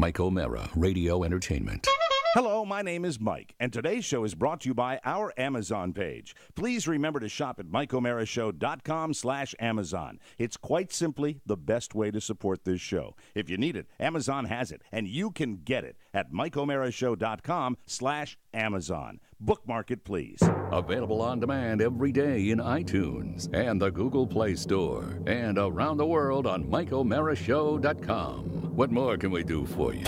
Mike OMara, Radio Entertainment. Hello, my name is Mike, and today's show is brought to you by our Amazon page. Please remember to shop at MikeOMaraShow.com/Amazon. It's quite simply the best way to support this show. If you need it, Amazon has it, and you can get it at MikeOMaraShow.com/Amazon. Bookmark it, please. Available on demand every day in iTunes and the Google Play Store, and around the world on MikeOMaraShow.com. What more can we do for you?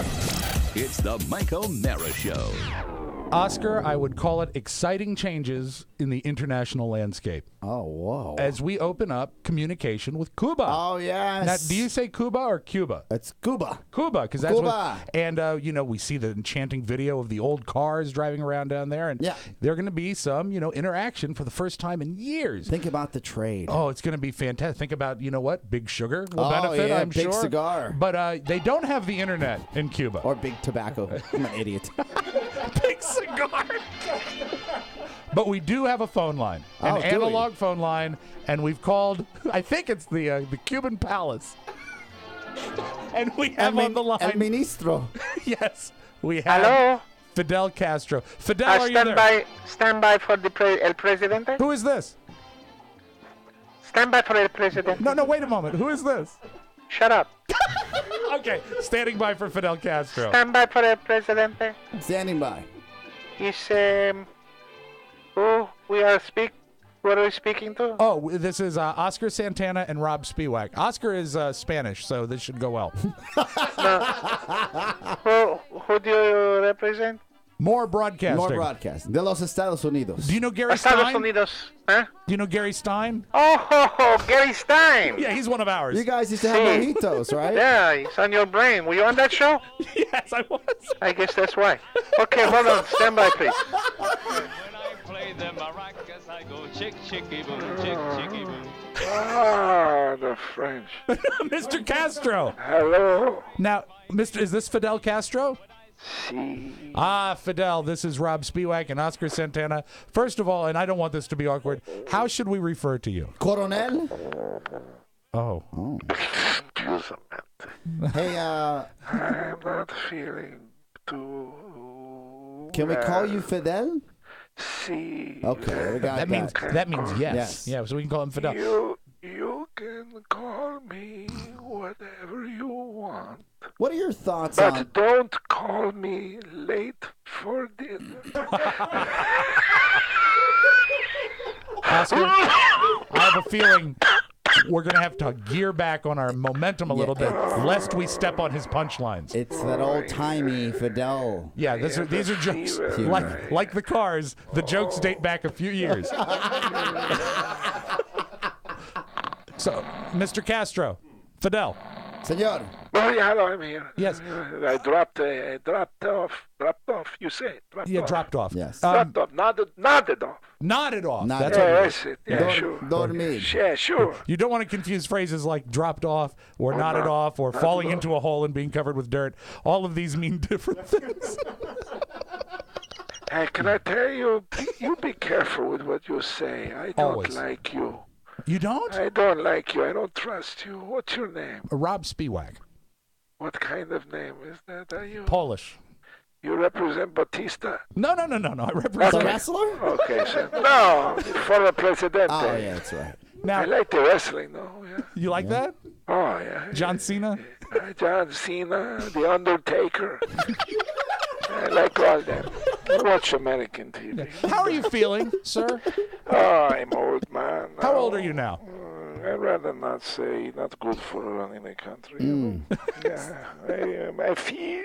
It's the Mike OMara Show. Oscar, I would call it exciting changes in the international landscape. Oh, whoa. As we open up communication with Cuba. Oh, yes. Now, do you say Cuba or Cuba? It's Cuba. Cuba, because that's Cuba. what. And, we see the enchanting video of the old cars driving around down there. And there are going to be some, interaction for the first time in years. Think about the trade. Oh, it's going to be fantastic. Think about, Big Sugar will benefit, I'm big sure. Big cigar. But they don't have the internet in Cuba. Or big tobacco. I'm an idiot. Big cigar. But we do have a phone line, an analog phone line, and we've called, I think it's the Cuban Palace. And we have on the line. El Ministro. Yes, we have Hello? Fidel Castro. Fidel, are you there? Stand by for the El Presidente. Who is this? Stand by for El Presidente. No, wait a moment. Who is this? Shut up. Okay, standing by for Fidel Castro. Stand by for El Presidente. Standing by. Is who we are what are we speaking to? Oh, this is Oscar Santana and Rob Spiewak. Oscar is Spanish, so this should go well. Who do you represent? More broadcasting. More broadcasting. De los Estados Unidos. Do you know Gary Estados Stein? Unidos. Huh? Do you know Gary Stein? Oh, Gary Stein. Yeah, he's one of ours. You guys used to have mojitos, right? Yeah, it's on your brain. Were you on that show? Yes, I was. I guess that's why. Okay, hold on. Stand by, please. Play the maracas, I go chick, chicky, boom, chick, chicky, boom. Ah, the French. Mr. Castro. Hello. Now, is this Fidel Castro? Si. Fidel, this is Rob Spiewak and Oscar Santana. First of all, and I don't want this to be awkward, how should we refer to you? Coronel? Oh. Hey, I'm not feeling too can we call you Fidel? Si. Okay, we got that means yes. Yes. Yeah, so we can call him Fidel. You can call me whatever you want. What are your thoughts but on... don't call me late for dinner. Oscar, I have a feeling we're going to have to gear back on our momentum a little bit, lest we step on his punchlines. It's that old-timey Fidel. Yeah, these are jokes. Like the cars, the jokes date back a few years. So, Mr. Castro, Fidel. Senor. Oh, yeah, hello, I'm here. Yes. I dropped off. You say Dropped off. Yes. Dropped off. Nodded off. Nodded off. Nodded That's off. what That's it. Yeah, sure. Dormir. Yeah, sure. You don't want to confuse phrases like dropped off or nodded off or falling into a hole and being covered with dirt. All of these mean different things. Hey, can I tell you, you be careful with what you say. I don't Always. like you. You don't? I don't like you. I don't trust you. What's your name? Rob Spiewak. What kind of name is that? Are you? Polish. You represent Batista? No. I The represent... wrestler? Okay, so no, for the Presidente. Oh, yeah, that's right. Now, I like the wrestling, though. Yeah. you like that? Oh, yeah. John Cena? John Cena, The Undertaker. I like all them. I watch American TV. How are you feeling, sir? Oh, I'm old, man. How old are you now? I'd rather not say. Not good for running a country. Yeah, I feel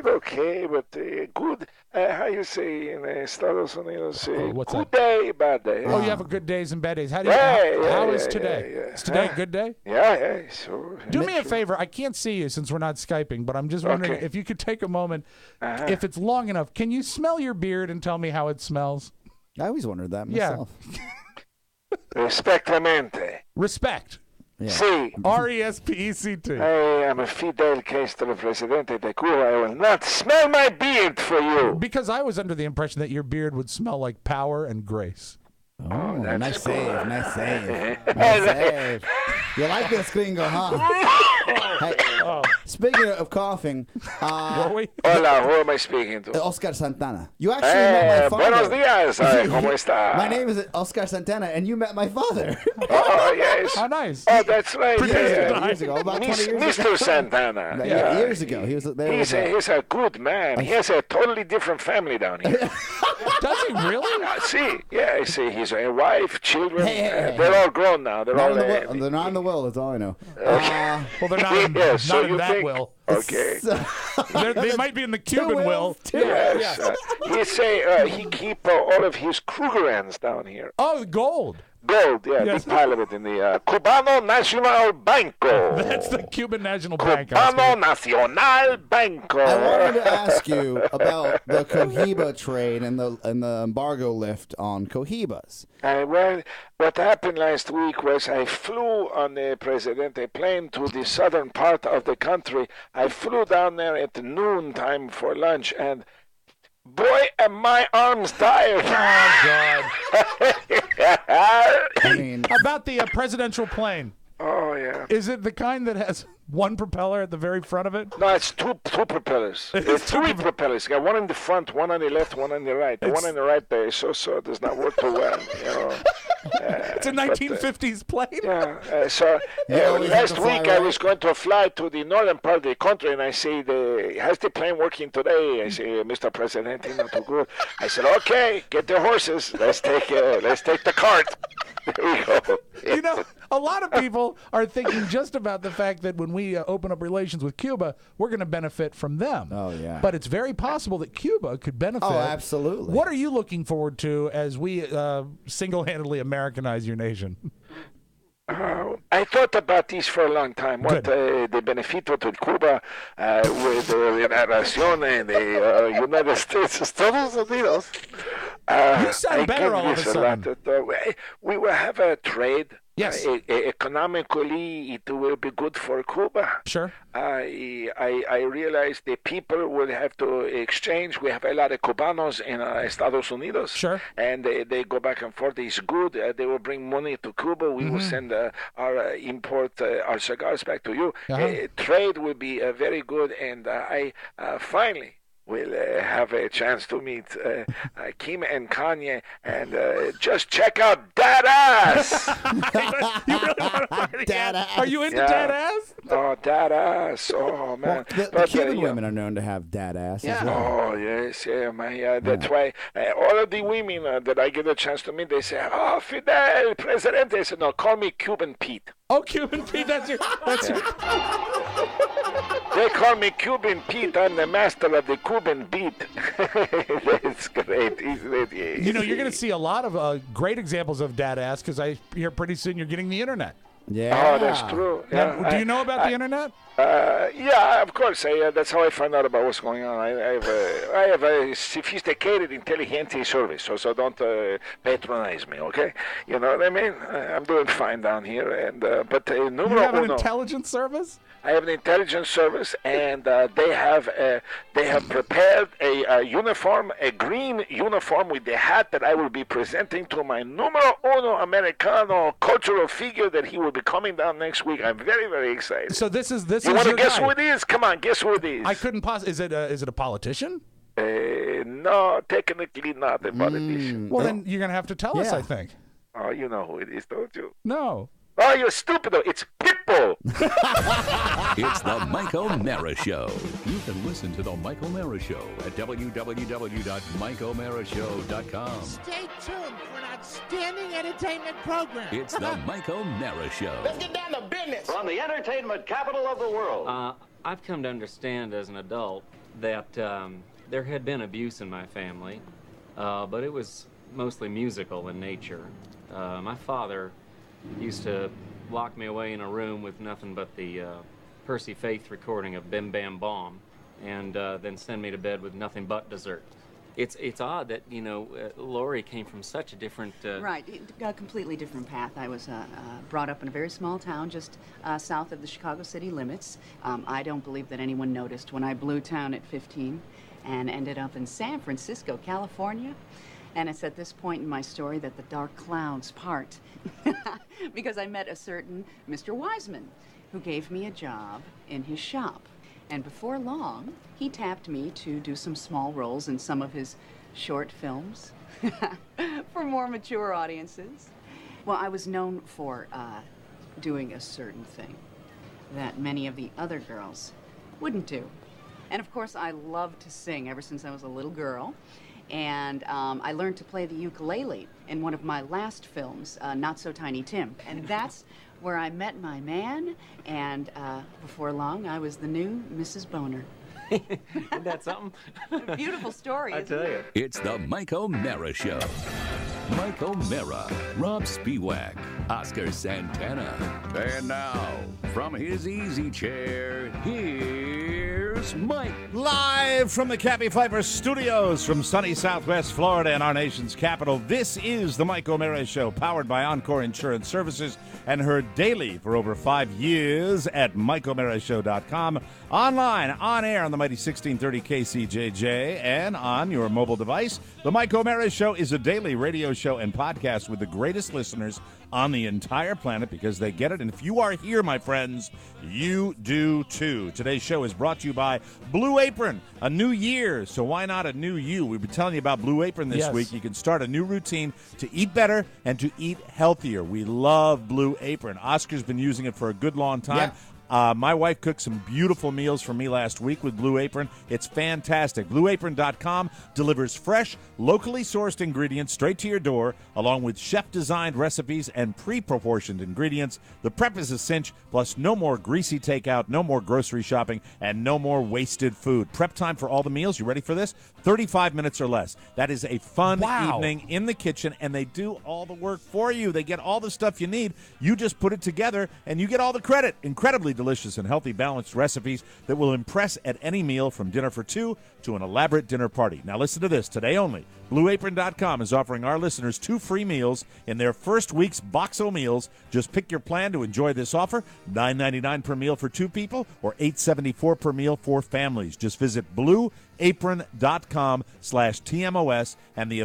okay, but good. How you say in Estados Unidos? what's good that? day, bad day. Oh, you have a good days and bad days. How is today? Yeah. Is today a good day? Yeah, sure. Do me a favor. I can't see you since we're not Skyping, but I'm just wondering Okay. if you could take a moment. If it's long enough, can you smell your beard and tell me how it smells? I always wondered that myself. Respectamente. Respect. Yeah. See, R-E-S-P-E-C-T. I am a Fidel Castro Presidente de Cuba. I will not smell my beard for you. Because I was under the impression that your beard would smell like power and grace. Oh, that's nice good. save. Nice save. You like this, gringo, huh? Speaking of coughing, Were we? Hola, who am I speaking to? Oscar Santana. You actually met my father. Buenos dias. ¿Cómo está? My name is Oscar Santana, and you met my father. Oh, yes. How nice. Oh, that's right. Years ago, about 20 years ago. Mr. Santana. Yeah, years ago. He was there. He's a good man. He has a totally different family down here. Does he really? See, he's a wife, children. Hey. They're all grown now. They're all. They're not in the will. That's all I know. Well, they're not in, not in that will. Okay. They might be in the Cuban will. Yes. He keep all of his Krugerrands down here. Oh, gold. Gold, Yes. big pile of it in the Cubano Nacional Banco. That's the Cuban National Bank. Cubano Nacional Banco. I wanted to ask you about the Cohiba trade and the embargo lift on Cohibas. Well, what happened last week was I flew on the Presidente plane to the southern part of the country. I flew down there at noon time for lunch, and boy, am my arms tired. Oh, God. I mean, About the presidential plane. Oh, yeah. Is it the kind that has one propeller at the very front of it? No, it's two propellers. It's three propellers. You got one in the front, one on the left, one on the right. The one on the right there is so does not work too well. It's a 1950s plane. Last week I was going to fly to the northern part of the country, and I say, "How's the plane working today?" I say, "Mr. President, not too good." I said, "Okay, get the horses. Let's take the cart." There we go. You know, a lot of people are thinking just about the fact that when we open up relations with Cuba, we're going to benefit from them. Oh, yeah. But it's very possible that Cuba could benefit. Oh, absolutely. What are you looking forward to as we single-handedly Americanize your nation? I thought about this for a long time. What the benefito to Cuba with the relación and the United States, Estados Unidos. You sound better all of a sudden. We will have a trade. Yes. Economically, it will be good for Cuba. Sure. I realize the people will have to exchange. We have a lot of Cubanos in Estados Unidos. Sure. And they go back and forth. It's good. They will bring money to Cuba. We will send our import our cigars back to you. Trade will be very good. And I finally will have a chance to meet Kim and Kanye and just check out that ass. You really want to find Dad ass. Are you into dad ass? Oh, that ass. Oh, man. Well, the Cuban women are known to have dad ass as well. Oh, yes, that's why all of the women that I get a chance to meet, they say, "Oh, Fidel, Presidente." I said, "No, call me Cuban Pete." Oh, Cuban Pete, that's your... They call me Cuban Pete. I'm the master of the Cuban beat. That's great, isn't it? You know, you're going to see a lot of great examples of dad ass because I hear pretty soon you're getting the internet. Yeah. Oh, that's true. Now, do you know about the internet? Yeah, of course. That's how I find out about what's going on. I have a sophisticated intelligence service, so don't patronize me, okay? You know what I mean? I'm doing fine down here, and but You have an intelligence service? I have an intelligence service, and they have prepared a uniform, a green uniform with the hat that I will be presenting to my numero uno Americano cultural figure that he will be coming down next week. I'm very, very excited. So this is You want to your guess guy. who it is? Come on, guess who it is. I couldn't possibly. Is it a politician? No, technically not a politician. Well, then you're gonna have to tell us. I think. Oh, you know who it is, don't you? No. Oh, you're stupid, though. It's Pitbull. It's the Mike O'Mara Show. You can listen to the Mike O'Mara Show at www.mikeomarashow.com. Stay tuned for an outstanding entertainment program. It's the Mike O'Mara Show. Let's get down to business. From the entertainment capital of the world. I've come to understand as an adult that there had been abuse in my family, but it was mostly musical in nature. My father used to lock me away in a room with nothing but the Percy Faith recording of Bim Bam Bomb, and then send me to bed with nothing but dessert. It's odd that, Lori came from such a different... Right, a completely different path. I was brought up in a very small town just south of the Chicago city limits. I don't believe that anyone noticed when I blew town at 15 and ended up in San Francisco, California. And it's at this point in my story that the dark clouds part because I met a certain Mr. Wiseman. who gave me a job in his shop. And before long, he tapped me to do some small roles in some of his short films for more mature audiences. Well, I was known for doing a certain thing that many of the other girls wouldn't do. And of course, I loved to sing ever since I was a little girl. And I learned to play the ukulele in one of my last films, Not So Tiny Tim. And that's where I met my man, and before long, I was the new Mrs. Boner. Isn't that something? Beautiful story, I isn't tell you. it? It's the Mike OMara Show. Mike OMara, Rob Spiewak, Oscar Santana. And now, from his easy chair, here's Mike. Live from the Cappy Pfeiffer Studios from sunny Southwest Florida and our nation's capital, this is the Mike OMara Show, powered by Encore Insurance Services and heard daily for over 5 years at MikeOMaraShow.com, online, on air on the mighty 1630 KCJJ, and on your mobile device. The Mike OMara Show is a daily radio show and podcast with the greatest listeners on the entire planet because they get it. And if you are here, my friends, you do too. Today's show is brought to you by Blue Apron. A new year, so why not a new you? We've been telling you about Blue Apron this week. You can start a new routine to eat better and to eat healthier. We love Blue Apron. Oscar's been using it for a good long time. Yeah. My wife cooked some beautiful meals for me last week with Blue Apron. It's fantastic. BlueApron.com delivers fresh, locally sourced ingredients straight to your door, along with chef-designed recipes and pre-proportioned ingredients. The prep is a cinch, plus no more greasy takeout, no more grocery shopping, and no more wasted food. Prep time for all the meals, you ready for this? 35 minutes or less. That is a fun evening in the kitchen, and they do all the work for you. They get all the stuff you need. You just put it together, and you get all the credit. Incredibly delicious and healthy, balanced recipes that will impress at any meal, from dinner for two to an elaborate dinner party. Now listen to this. Today only, BlueApron.com is offering our listeners 2 free meals in their first week's Box O Meals. Just pick your plan to enjoy this offer. $9.99 per meal for 2 people or $8.74 per meal for families. Just visit BlueApron.com/TMOS and the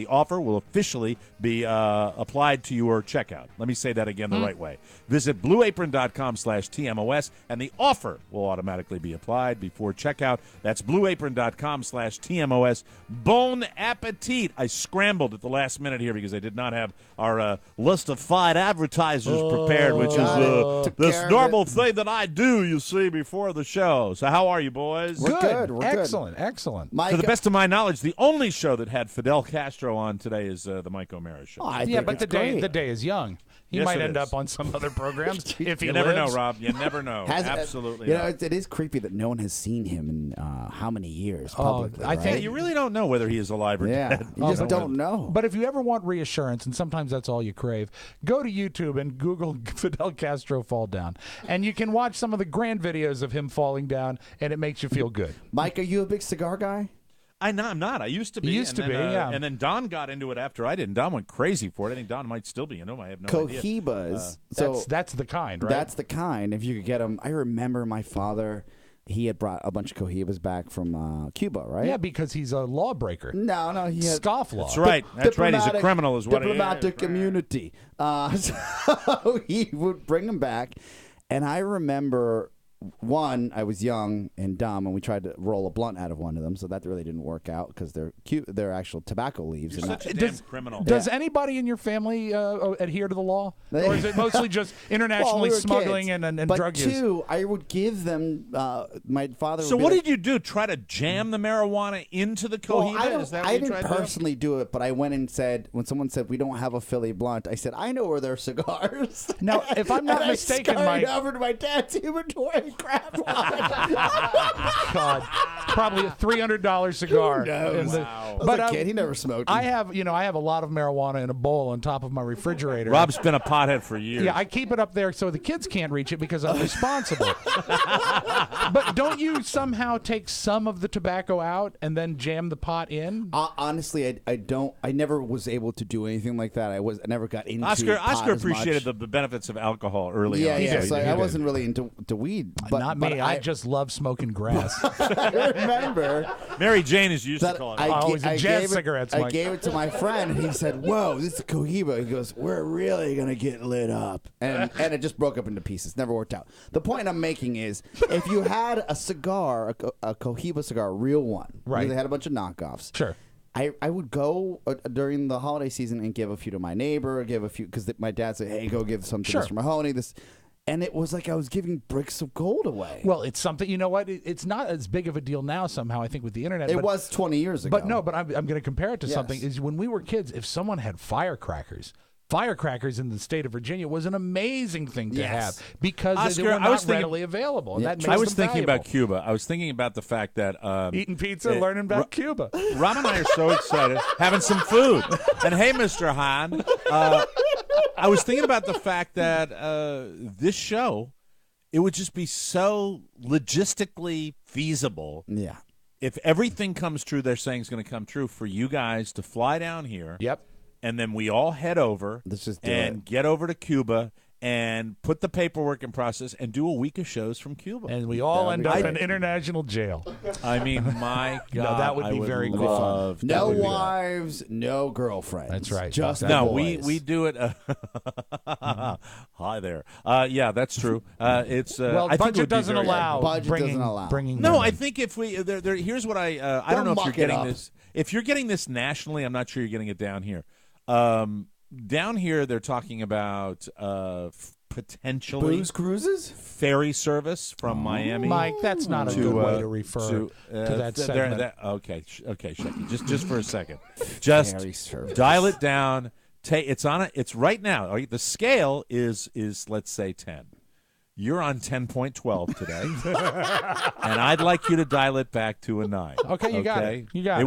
offer will officially be applied to your checkout. Let me say that again the right way. Visit BlueApron.com/TMOS and the offer will automatically be applied before checkout. That's BlueApron.com/TMOS. Bon appetit. I scrambled at the last minute here because I did not have our list of fine advertisers prepared, which is this normal thing that I do, you see, before the show. So how are you, boys? We're good. We're Excellent. Excellent. Mike, To the best of my knowledge, the only show that had Fidel Castro on today is the Mike OMara Show. I Yeah, think but it's the great. day is young. He Yes, might it end is. up on some other programs if he You never know, lives. Rob. You never know. Absolutely You know, not. it is creepy that no one has seen him in how many years publicly. I think right? You really don't know whether he is alive or Yeah, dead. you just don't know. But if you ever want reassurance, and sometimes that's all you crave, go to YouTube and Google Fidel Castro fall down. And you can watch some of the grand videos of him falling down, and it makes you feel good. Mike, are you a big cigar guy? I'm not. I used to be. You used to be, yeah. And then Don got into it after I did. And Don went crazy for it. I think Don might still be. I have no idea. Cohibas. That's the kind, right? That's the kind. If you could get them. I remember my father, he had brought a bunch of Cohibas back from Cuba, right? Yeah, because he's a lawbreaker. No, he had Scofflaw. That's right. That's right. He's a criminal is what he is. Diplomatic immunity. So he would bring them back. And I remember, one, I was young and dumb, and we tried to roll a blunt out of one of them, so that really didn't work out because they're actual tobacco leaves. You're and such a Does- damn criminal. Does anybody in your family adhere to the law? Or is it mostly just internationally Well, we were smuggling kids. and but drug use? two, I would give them. My father. So would be what like, did you do? Try to jam the marijuana into the Cohiba? Well, Is that what I you didn't tried to do? personally do it, but I went and said, when someone said we don't have a Philly blunt, I said I know where there are cigars. Now, if I'm not And mistaken, I scurried Mike, over to my dad's inventory and grabbed one. God, probably a $300 cigar. Who knows? In the- Wow. I was But a kid. He never smoked. I have a lot of marijuana in a bowl on top of my refrigerator. Rob's been a pothead for years. Yeah, I keep it up there so the kids can't reach it because I'm responsible. But don't you somehow take some of the tobacco out and then jam the pot in? Honestly, I don't. I never was able to do anything like that. I never got into Oscar pot as appreciated much. the benefits of alcohol early Yeah, on. yeah. So So he I did. wasn't really into weed Not me. I just love smoking grass. I remember Mary Jane is used to calling it. Jazz cigarettes. I gave it to my friend, and he said, "Whoa, this is Cohiba." He goes, "We're really gonna get lit up," and it just broke up into pieces. Never worked out. The point I'm making is, if you had a cigar, a Cohiba cigar, a real one, right? They had a bunch of knockoffs. Sure. I would go during the holiday season and give a few to my neighbor, give a few because my dad said, "Hey, go give some to Mr. Mahoney." And it was like I was giving bricks of gold away. Well, it's something, you know what? It's not as big of a deal now somehow, I think, with the internet. It was 20 years ago. But I'm going to compare it to something. Is when we were kids, if someone had firecrackers in the state of Virginia was an amazing thing to have because Oscar, they were not readily available. And that makes I was them thinking valuable. about Cuba. I was thinking about the fact that eating pizza, learning about Cuba. Rob and I are so excited, having some food. And hey, Mr. Hahn, I was thinking about the fact that this show, it would just be so logistically feasible. Yeah. If everything comes true, they're saying is going to come true, for you guys to fly down here. Yep. And then we all head over get over to Cuba and put the paperwork in process and do a week of shows from Cuba. And we all end up in international jail. I mean, my God. No, that would be very cool. No wives, no girlfriends. That's right. Just no, boys. we do it. Hi there. Yeah, that's true. It's well, I budget doesn't allow. Bringing no, them I in. think if we here's what I don't know if you're getting this. If you're getting this nationally, I'm not sure you're getting it down here. Down here, they're talking about potentially booze cruises, ferry service from Miami. Mike, that's not a good way to refer to that segment. Okay, Shecky, just for a second, just dial it down. It's on it. It's right now. The scale is let's say 10. You're on 10.12 today, and I'd like you to dial it back to a 9. Okay, you got it. You got it.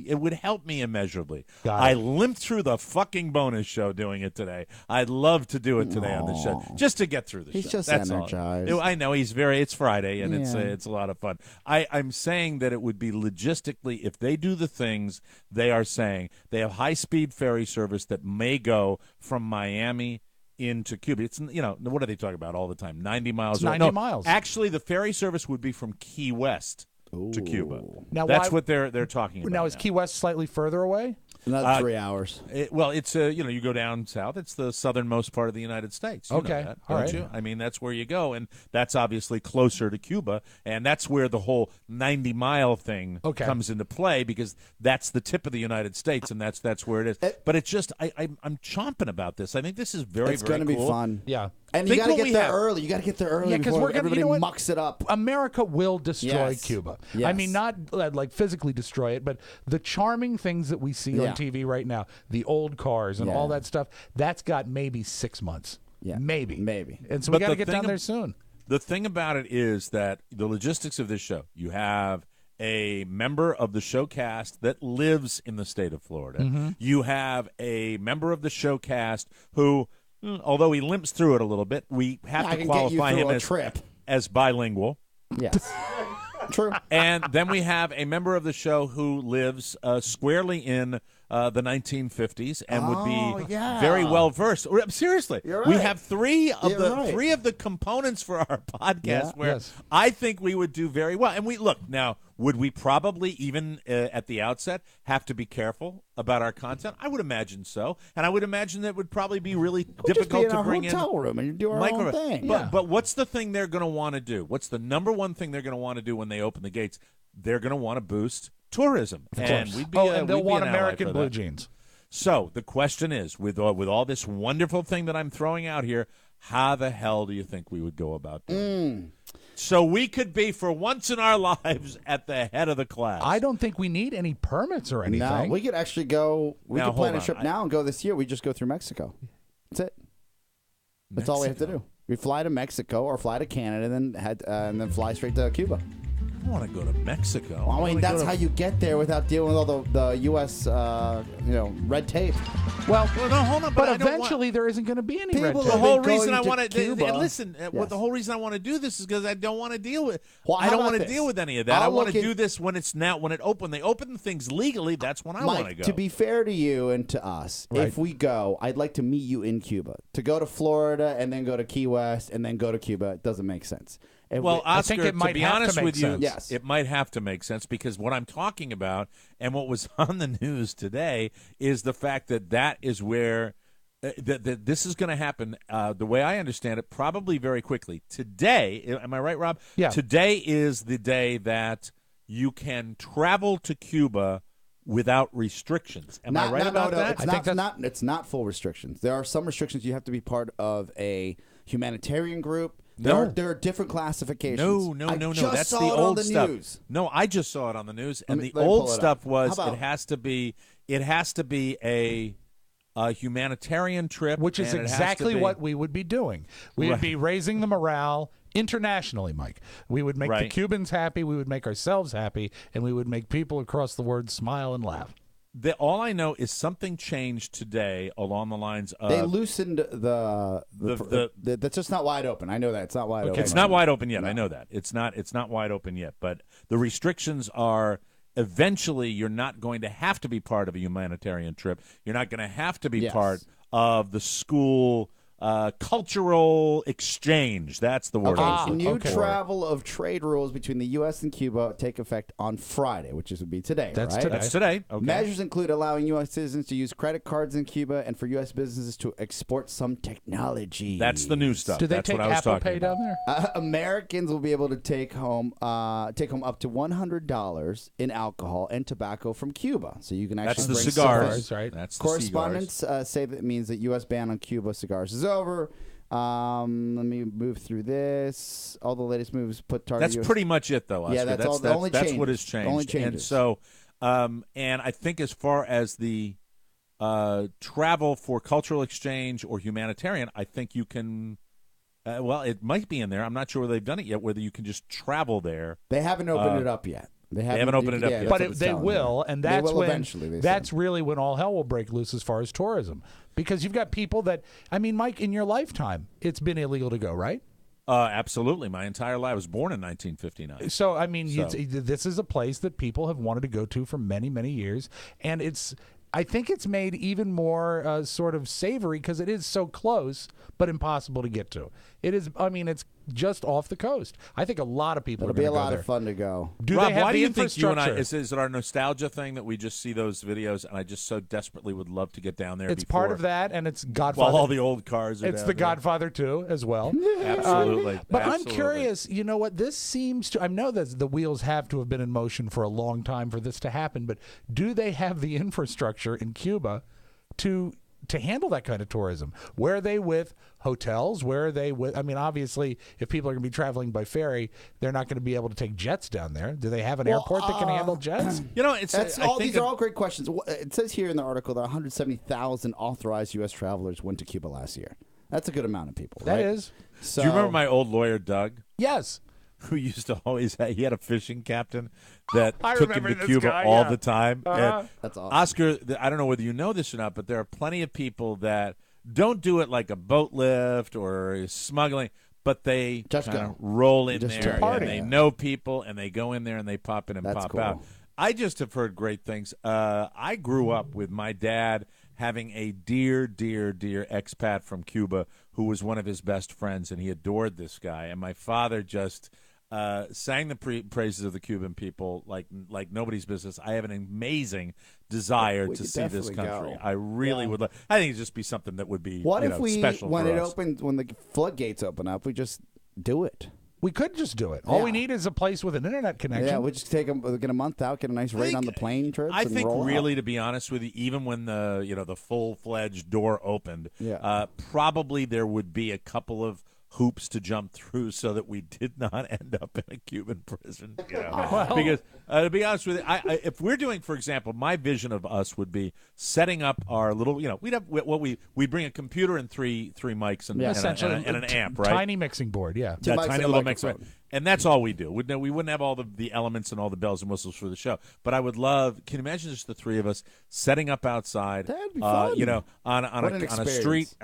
It would help me immeasurably. I limped through the fucking bonus show doing it today. I'd love to do it today on the show, just to get through the show. He's just That's energized. all. I know it's Friday, and it's a lot of fun. I'm saying that it would be logistically, if they do the things they are saying, they have high-speed ferry service that may go from Miami into Cuba. It's what are they talking about all the time? 90 miles. It's 90 miles. Actually, the ferry service would be from Key West to Cuba. Now, that's what they're talking about. Now, is Key West slightly further away? Another 3 hours. It's you go down south. It's the southernmost part of the United States. You know that, don't you? I mean, that's where you go, and that's obviously closer to Cuba, and that's where the whole 90-mile thing comes into play, because that's the tip of the United States, and that's where it is. But it's just I'm chomping about this. I think this is very it's going to be fun. Yeah. And you got to get there early. You got to get there early before everybody mucks it up. America will destroy Cuba. Yes. I mean, not like physically destroy it, but the charming things that we see on TV right now, the old cars and all that stuff, that's got maybe 6 months. Yeah. Maybe. And so we got to get down there soon. The thing about it is that the logistics of this show, you have a member of the show cast that lives in the state of Florida. Mm-hmm. You have a member of the show cast who, although he limps through it a little bit, we have to qualify him as bilingual. Yes. True. And then we have a member of the show who lives squarely in the 1950s and would be very well versed. Seriously, we have three of the components for our podcast where I think we would do very well. And would we probably even at the outset have to be careful about our content? I would imagine so, and I would imagine that it would probably be really difficult to bring in a hotel room and do our own thing. But what's the thing they're going to want to do? What's the number one thing they're going to want to do when they open the gates? They're going to want to boost tourism, and we'd be and they'll want an American blue jeans. So the question is, with all this wonderful thing that I'm throwing out here, how the hell do you think we would go about doing it? So we could be, for once in our lives, at the head of the class. I don't think we need any permits or anything. No, we could actually go. We could plan a trip now and go this year. We just go through Mexico. That's it. That's all we have to do. We fly to Mexico or fly to Canada, and then fly straight to Cuba. I want to go to Mexico. I mean, that's how you get there without dealing with all the U.S. red tape. Well, no, hold on. but I don't eventually there isn't going to be any red People tape. The whole going reason I to want to Cuba. listen. Yes. The whole reason I want to do this is because I don't want to deal with. Well, I how don't about want to this? deal with any of that. I I'll want to look do in- this when they open things legally. That's when I want to Mike, go. to be fair to you and to us, Right. if we go, I'd like to meet you in Cuba. To go to Florida and then go to Key West and then go to Cuba, it doesn't make sense. If Well, we- I Oscar, think it might to be have to honest make with you, sense. Yes. it might have to make sense because what I'm talking about and what was on the news today is the fact that is where that this is going to happen. The way I understand it, probably very quickly. Today, am I right, Rob? Yeah. Today is the day that you can travel to Cuba without restrictions. Am I right about that? It's not full restrictions. There are some restrictions. You have to be part of a humanitarian group. There are different classifications. No. I just That's saw the it on old the stuff. news. No, I just saw it on the news, and Let the me old pull it stuff up. was How about- it has to be a humanitarian trip, Which is and it has to exactly be- what we would be doing. We would Right. be raising the morale internationally, Mike. We would make the Right. Cubans happy, we would make ourselves happy, and we would make people across the world smile and laugh. All I know is something changed today along the lines of They loosened that's just not wide open. I know that it's not wide open. It's not wide open yet. I know that it's not wide open yet. But the restrictions are eventually you're not going to have to be part of a humanitarian trip. You're not going to have to be Yes. part of the school cultural exchange. That's the word. I was looking New for. travel of trade rules between the U.S. and Cuba take effect on Friday, which would be today. That's right? today. That's today. Okay. Measures include allowing U.S. citizens to use credit cards in Cuba and for U.S. businesses to export some technology. That's the new stuff. Do they That's take what I was Apple talking Pay about. down there? Americans will be able to take home up to $100 in alcohol and tobacco from Cuba. So you can actually That's the bring cigars, right? That's the Correspondents say that it means that U.S. ban on Cuba cigars is over. Let me move through this. All the latest moves put target. That's pretty much it, though, Oscar. Yeah, that's all. The only that's changes. what has changed. Only And changes. so, and I think as far as the travel for cultural exchange or humanitarian, I think you can. Well, it might be in there. I'm not sure whether they've done it yet. Whether you can just travel there. They haven't opened it up yet. They haven't opened it up yet. But that's what they it's telling will, me. and They that's will when eventually. They that's said. really when all hell will break loose as far as tourism, because you've got people that Mike, in your lifetime, it's been illegal to go, right? Absolutely, my entire life. I was born in 1959. So this is a place that people have wanted to go to for many, many years, and I think it's made even more sort of savory because it is so close but impossible to get to. It is. It's just off the coast. I think a lot of people It'll are be going a to go lot there. of fun to go. Do Rob, they have why the do you think you and I? infrastructure? Is it our nostalgia thing that we just see those videos and I just so desperately would love to get down there? It's before, part of that, and it's Godfather. While all the old cars are It's down the there. Godfather 2 as well. Absolutely. But Absolutely. I'm curious, you know what, this seems to, I know that the wheels have to have been in motion for a long time for this to happen, but do they have the infrastructure in Cuba to handle that kind of tourism? Where are they with hotels? Where are they with, obviously, if people are going to be traveling by ferry, they're not going to be able to take jets down there. Do they have an airport that can handle jets? You know, it's These are all great questions. It says here in the article that 170,000 authorized U.S. travelers went to Cuba last year. That's a good amount of people, That right? is. So, Do you remember my old lawyer, Doug? Yes. Who used to always he had a fishing captain that I took him remember to this Cuba guy, all yeah. the time. And That's awesome. Oscar, I don't know whether you know this or not, but there are plenty of people that don't do it like a boat lift or smuggling, but they Just kind go. of roll in Just there to party. and they know people and they go in there and they pop in and That's pop cool. out. I just have heard great things. I grew up with my dad having a dear, dear, dear expat from Cuba who was one of his best friends, and he adored this guy. And my father just sang the praises of the Cuban people like nobody's business. I have an amazing desire We to could see this definitely country. go. I really would. I think it'd just be something that would be What if we, special when for it us. opens, when the floodgates open up, we just do it? We could just do it. All we Yeah. need is a place with an internet connection. Yeah, we just get a month out, get a nice rate on the plane trips. I and think roll really, out. to be honest with you, even when the full-fledged door opened, Yeah. probably there would be a couple of hoops to jump through so that we did not end up in a Cuban prison. Because to be honest with you, if we're doing, for example, my vision of us would be setting up our little, we'd have we'd bring a computer and three mics and, Essentially, and an amp, right? Tiny mixing board, yeah. Two That mics tiny and a little microphone. mix. And that's all we do. We wouldn't have all the elements and all the bells and whistles for the show. But I would love. Can you imagine just the three of us setting up outside? That'd be fun. On a street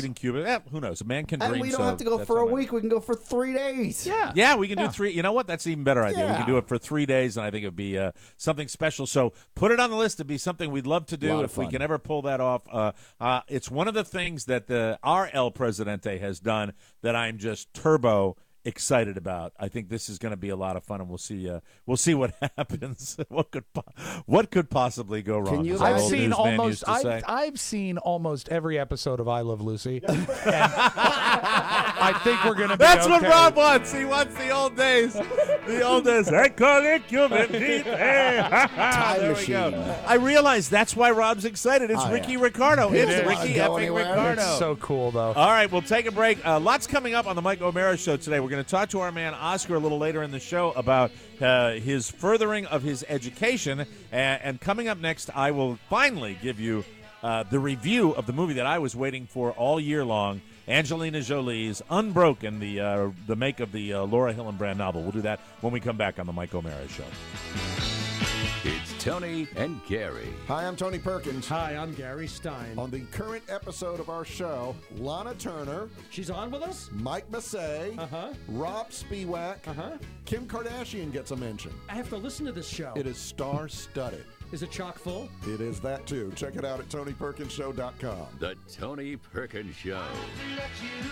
in Cuba. Who knows? A man can dream. And we don't have to go for a week. We can go for 3 days. Yeah, we can do 3. You know what? That's an even better idea. We can do it for 3 days, and I think it would be something special. So put it on the list. It'd be something we'd love to do if we can ever pull that off. It's one of the things that our El Presidente has done that I'm just turbo excited about. I think this is going to be a lot of fun, and we'll see what happens. What could possibly go wrong? I've seen almost every episode of I Love Lucy. I think we're going to be That's okay. what Rob wants. He wants the old days. The old days. I call it Cuban. Time machine. I realize that's why Rob's excited. It's Ricky Ricardo. It's Ricky effing Ricardo. It's so cool, though. All right, we'll take a break. Lots coming up on the Mike OMara Show today. We're going to talk to our man Oscar a little later in the show about his furthering of his education. And coming up next, I will finally give you the review of the movie that I was waiting for all year long, Angelina Jolie's Unbroken, the make of the Laura Hillenbrand novel. We'll do that when we come back on the Mike OMara Show. It's Tony and Gary. Hi, I'm Tony Perkins. Hi, I'm Gary Stein. On the current episode of our show, Lana Turner. She's on with us? Mike Massey. Rob Spiewak. Kim Kardashian gets a mention. I have to listen to this show. It is star-studded. Is it chock full? It is that, too. Check it out at TonyPerkinsShow.com. The Tony Perkins Show.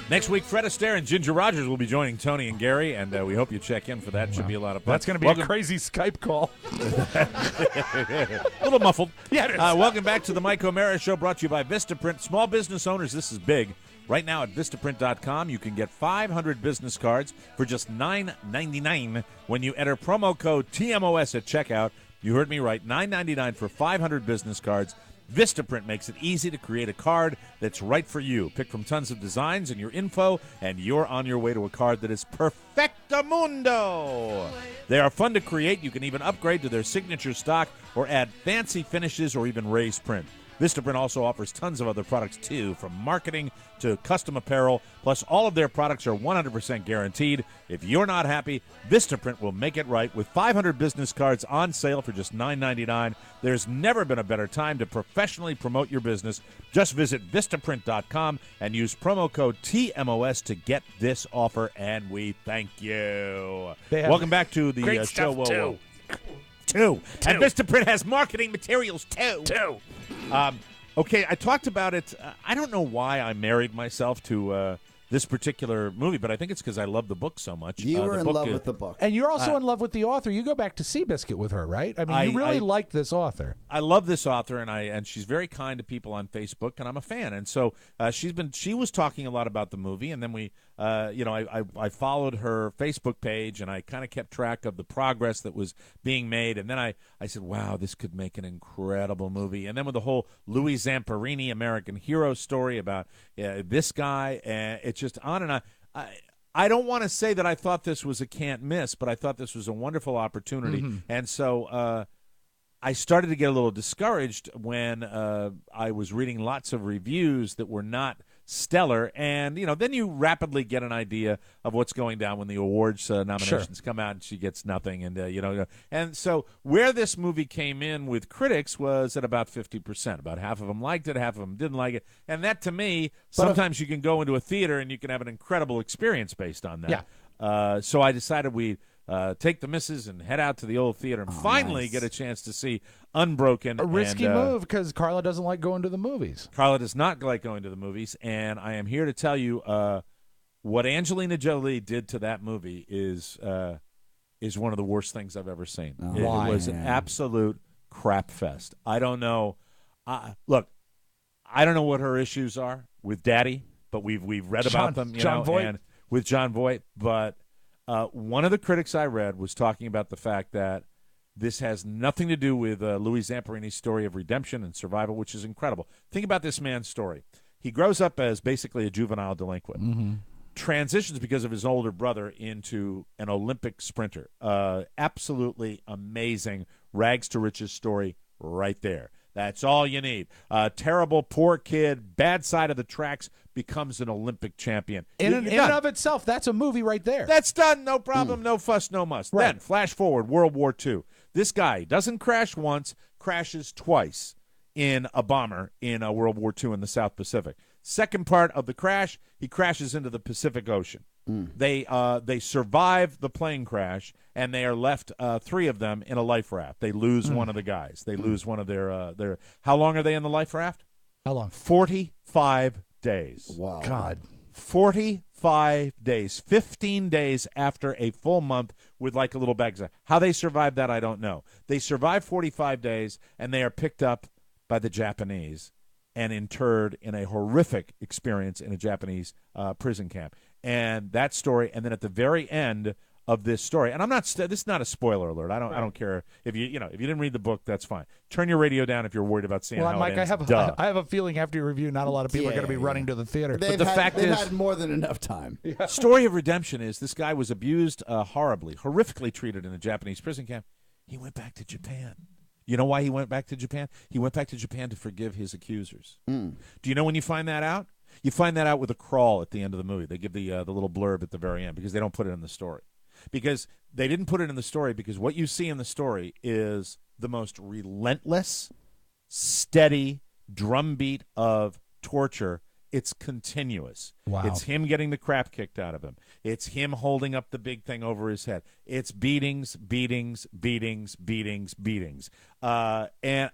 Next week, Fred Astaire and Ginger Rogers will be joining Tony and Gary, and we hope you check in for that. Should be a lot of fun. That's going to be a crazy Skype call. A little muffled. Yeah, it is. Welcome back to the Mike OMara Show, brought to you by Vistaprint. Small business owners, this is big. Right now at Vistaprint.com, you can get 500 business cards for just $9.99 when you enter promo code TMOS at checkout. You heard me right, $9.99 for 500 business cards. Vistaprint makes it easy to create a card that's right for you. Pick from tons of designs and your info, and you're on your way to a card that is perfectamundo. They are fun to create. You can even upgrade to their signature stock or add fancy finishes or even raised print. Vistaprint also offers tons of other products, too, from marketing to custom apparel. Plus, all of their products are 100% guaranteed. If you're not happy, Vistaprint will make it right. With 500 business cards on sale for just $9.99, there's never been a better time to professionally promote your business. Just visit Vistaprint.com and use promo code TMOS to get this offer, and we thank you. Welcome back to the show. Whoa. Two. And Vistaprint has marketing materials, too. Okay, I talked about it. I don't know why I married myself to this particular movie, but I think it's because I love the book so much. You were in love with the book. And you're also in love with the author. You go back to Seabiscuit with her, right? I mean, you really liked this author. I love this author, and she's very kind to people on Facebook, and I'm a fan. And so she was talking a lot about the movie, and then I followed her Facebook page, and I kind of kept track of the progress that was being made. And then I said, wow, this could make an incredible movie. And then with the whole Louis Zamperini American Hero story about this guy, it's just on and on. I don't want to say that I thought this was a can't miss, but I thought this was a wonderful opportunity. And so I started to get a little discouraged when I was reading lots of reviews that were not stellar, and then you rapidly get an idea of what's going down when the awards nominations come out and she gets nothing, and and so where this movie came in with critics was at about 50%. About half of them liked it, half of them didn't like it, and that to me, sometimes you can go into a theater and you can have an incredible experience based on that. So I decided we'd take the missus and head out to the old theater and finally get a chance to see Unbroken. A risky move because Carla doesn't like going to the movies. Carla does not like going to the movies, and I am here to tell you what Angelina Jolie did to that movie is one of the worst things I've ever seen. It was an absolute crap fest. I don't know. Look, I don't know what her issues are with Daddy, but we've read about them. John Voight. And with John Voight, but one of the critics I read was talking about the fact that this has nothing to do with Louis Zamperini's story of redemption and survival, which is incredible. Think about this man's story. He grows up as basically a juvenile delinquent, transitions because of his older brother into an Olympic sprinter. Absolutely amazing rags to riches story right there. That's all you need. Terrible, poor kid, bad side of the tracks, becomes an Olympic champion. In and of itself, that's a movie right there. That's done. No problem. No fuss, no muss. Right. Then, flash forward, World War II. This guy doesn't crash once, crashes twice in a bomber in World War II in the South Pacific. Second part of the crash, he crashes into the Pacific Ocean. They survive the plane crash, and they are left, 3 of them, in a life raft. They lose one of the guys. They lose one of their. How long are they in the life raft? How long? 45 days. Wow. God. 45 days. 15 days after a full month with like a little bag. How they survived that, I don't know. They survive 45 days, and they are picked up by the Japanese and interred in a horrific experience in a Japanese prison camp. And that story, and then at the very end of this story, and I'm not. This is not a spoiler alert. I don't care if you didn't read the book. That's fine. Turn your radio down if you're worried about seeing how Mike, it ends. I have a feeling after your review, not a lot of people are going to be running to the theater. But the fact they've is, had more than enough time. Story of redemption is this guy was abused horrifically treated in a Japanese prison camp. He went back to Japan. You know why he went back to Japan? He went back to Japan to forgive his accusers. Do you know when you find that out? You find that out with a crawl at the end of the movie. They give the little blurb at the very end because they don't put it in the story. Because they didn't put it in the story because what you see in the story is the most relentless, steady drumbeat of torture. It's continuous. Wow. It's him getting the crap kicked out of him. It's him holding up the big thing over his head. It's beatings. And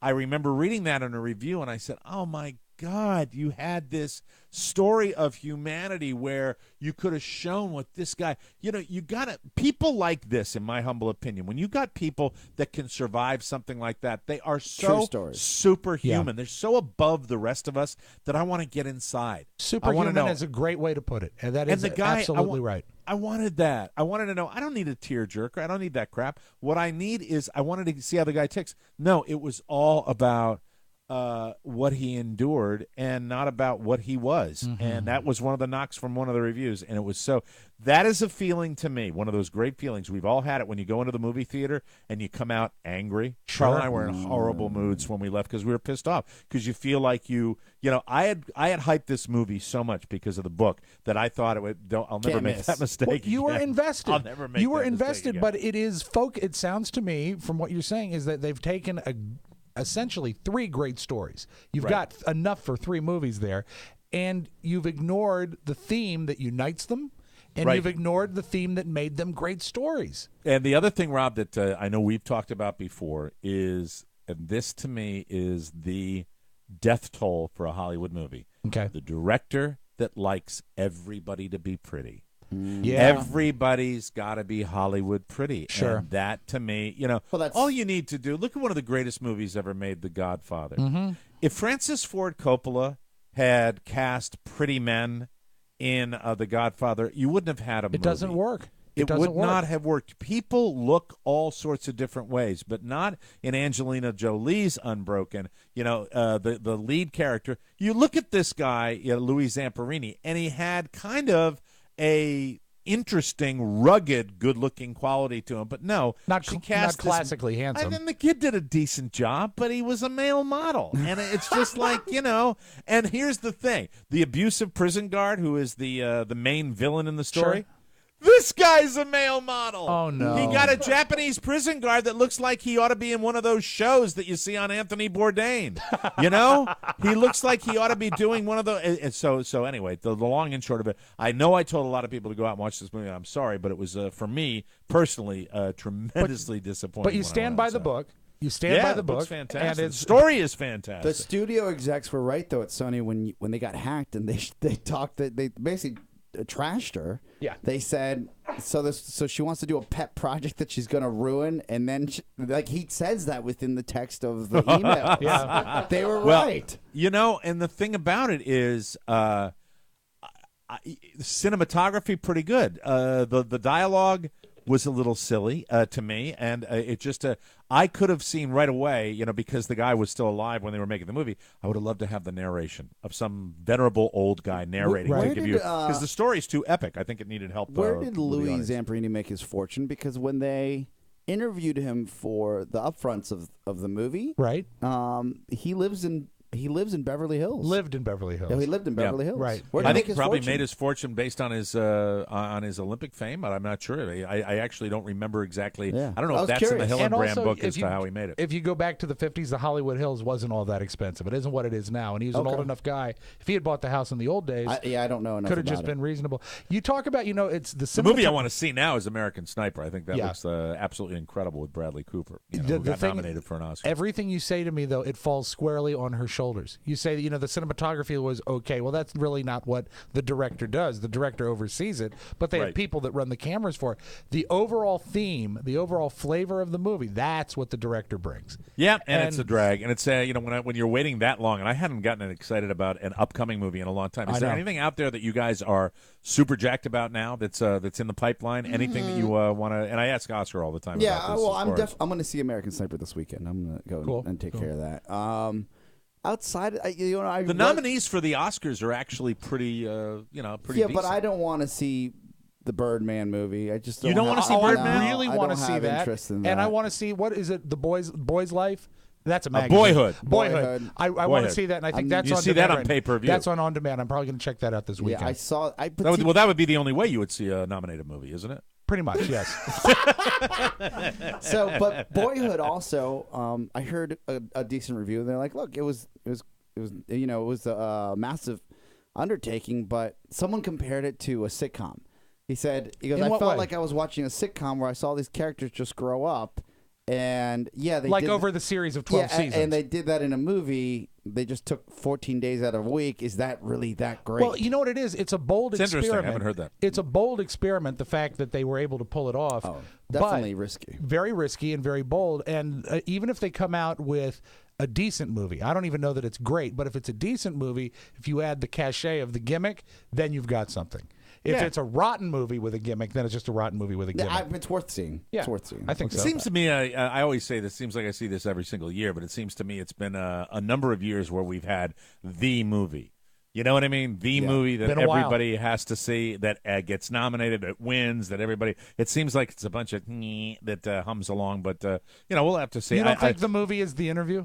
I remember reading that in a review, and I said, oh, my God, you had this story of humanity where you could have shown what this guy, you got to, people like this, in my humble opinion, when you got people that can survive something like that, they are so superhuman. Yeah. They're so above the rest of us that I want to get inside. Superhuman is a great way to put it. And that is absolutely right. I wanted that. I wanted to know, I don't need a tearjerker. I don't need that crap. What I need is I wanted to see how the guy ticks. No, it was all about what he endured and not about what he was. Mm-hmm. And that was one of the knocks from one of the reviews. And it was that is a feeling to me, one of those great feelings. We've all had it when you go into the movie theater and you come out angry. Sure. Charlie and I were in horrible moods when we left because we were pissed off because you feel like I had hyped this movie so much because of the book that I thought I'll never make that mistake. Well, you were invested. I'll never make You were that invested, again. but it sounds to me from what you're saying is that they've taken essentially 3 great stories. You've got enough for 3 movies there, and you've ignored the theme that unites them, and you've ignored the theme that made them great stories. And the other thing, Rob, that I know we've talked about before is, and this to me is the death toll for a Hollywood movie. Okay. The director that likes everybody to be pretty. Yeah. Everybody's got to be Hollywood pretty. Sure. And that, to me, that's all you need to do, look at one of the greatest movies ever made, The Godfather. Mm-hmm. If Francis Ford Coppola had cast pretty men in The Godfather, you wouldn't have had a movie. It doesn't work. It would not have worked. People look all sorts of different ways, but not in Angelina Jolie's Unbroken. The lead character. You look at this guy, Louis Zamperini, and he had kind of a interesting, rugged, good-looking quality to him. But no, not classically handsome. And then the kid did a decent job, but he was a male model. And it's just like, And here's the thing. The abusive prison guard, who is the main villain in the story, Sure. This guy's a male model. Oh, no. He got a Japanese prison guard that looks like he ought to be in one of those shows that you see on Anthony Bourdain. He looks like he ought to be doing one of those. So anyway, the long and short of it, I know I told a lot of people to go out and watch this movie. I'm sorry, but it was, for me, personally, tremendously disappointing. But you stand by the book. You stand by the book. Fantastic. And the story is fantastic. The studio execs were right, though, at Sony when they got hacked and they talked, they basically trashed her. Yeah. They said so she wants to do a pet project that she's going to ruin, and then he says that within the text of the email. Yeah. They were right. And the thing about it is cinematography pretty good. The dialogue was a little silly to me, and it just I could have seen right away, because the guy was still alive when they were making the movie. I would have loved to have the narration of some venerable old guy narrating to give you, because the story's too epic. I think it needed help. Where did Louis Zamperini make his fortune? Because when they interviewed him for the upfronts of the movie. Right. He lives in Beverly Hills. Lived in Beverly Hills. Yeah, he lived in Beverly Hills. Right. Where did I he make think his probably fortune? made his fortune based on his Olympic fame, but I'm not sure. I actually don't remember exactly. Yeah. I don't know I if was that's in the curious. Hillenbrand also, book if as to how he made it. If you go back to the 50s, the Hollywood Hills wasn't all that expensive. It isn't what it is now. And he was an old enough guy. If he had bought the house in the old days, I don't know enough could have about just it. been reasonable. You talk about, it's The movie I want to see now is American Sniper. I think that Yeah. looks absolutely incredible with Bradley Cooper, who The got thing- nominated for an Oscar. Everything you say to me, though, it falls squarely on her shoulders. You say that, the cinematography was okay. Well, that's really not what the director does. The director oversees it, but they have Right. people that run the cameras for it. The overall theme, the overall flavor of the movie, that's what the director brings. Yeah, and it's a drag, and it's when you're waiting that long, and I hadn't gotten excited about an upcoming movie in a long time. Is there anything out there that you guys are super jacked about now that's in the pipeline? Anything that you want to? And I ask Oscar all the time. Yeah, about this well, as I'm going to see American Sniper this weekend. I'm going to go Cool. and take Cool. care of that. Outside, the nominees for the Oscars are actually pretty, pretty. Yeah, decent. but I don't want to see the Birdman movie. I just You don't have- wanna see no, Birdman? I really I want to don't see have that. interest in And I that. want to see, what is it, the Boy's Life? That's a magazine. Boyhood. Boyhood. I want to Boyhood. see that, and I think that's you on see demand. that on pay-per-view. That's on demand. I'm probably going to check that out this weekend. Yeah, I saw. That would be the only way you would see a nominated movie, isn't it? Pretty much, yes. So, but Boyhood also, I heard a decent review. They're like, look, it was a massive undertaking, but someone compared it to a sitcom. He goes, In I what felt way? like I was watching a sitcom where I saw these characters just grow up, and they like did, over the series of 12 seasons. and they did that in a movie. They just took 14 days out of a week. Is that really that great? Well, you know what it is? It's a bold It's interesting. I experiment. haven't heard that. It's a bold experiment, the fact that they were able to pull it off. Oh, definitely but risky. Very risky and very bold. And even if they come out with a decent movie, I don't even know that it's great, but if it's a decent movie, if you add the cachet of the gimmick, then you've got something. If it's a rotten movie with a gimmick, then it's just a rotten movie with a gimmick. It's worth seeing. Yeah, It's worth seeing. I think It so. seems to me, I always say this, seems like I see this every single year, but it seems to me it's been a number of years where we've had the movie. You know what I mean? The movie that Been a while. everybody has to see, that gets nominated, that wins, that everybody. It seems like it's a bunch of that hums along, but we'll have to see. You don't think the movie is The Interview?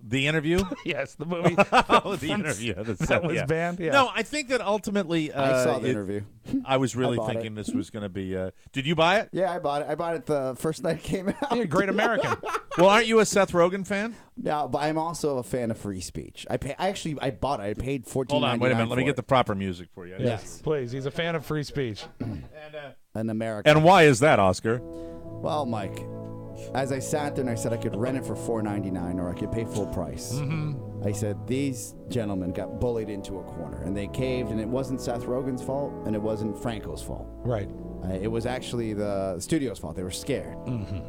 The Interview? Yes, the movie. The Interview. That was banned? Yeah. No, I think that ultimately. I saw The Interview. I was really bought thinking it. this was going to be. Did you buy it? Yeah, I bought it. I bought it the first night it came out. Yeah, Great American. Well, aren't you a Seth Rogen fan? No, but I'm also a fan of free speech. I bought it. I paid $14.99. Hold on, wait a minute. Let me for get it. the proper music for you. Yes, please. He's a fan of free speech. An American. And why is that, Oscar? Well, Mike, as I sat there and I said I could rent it for $4.99 or I could pay full price. I said these gentlemen got bullied into a corner and they caved, and it wasn't Seth Rogen's fault and it wasn't Franco's fault. Right. It was actually the studio's fault. They were scared.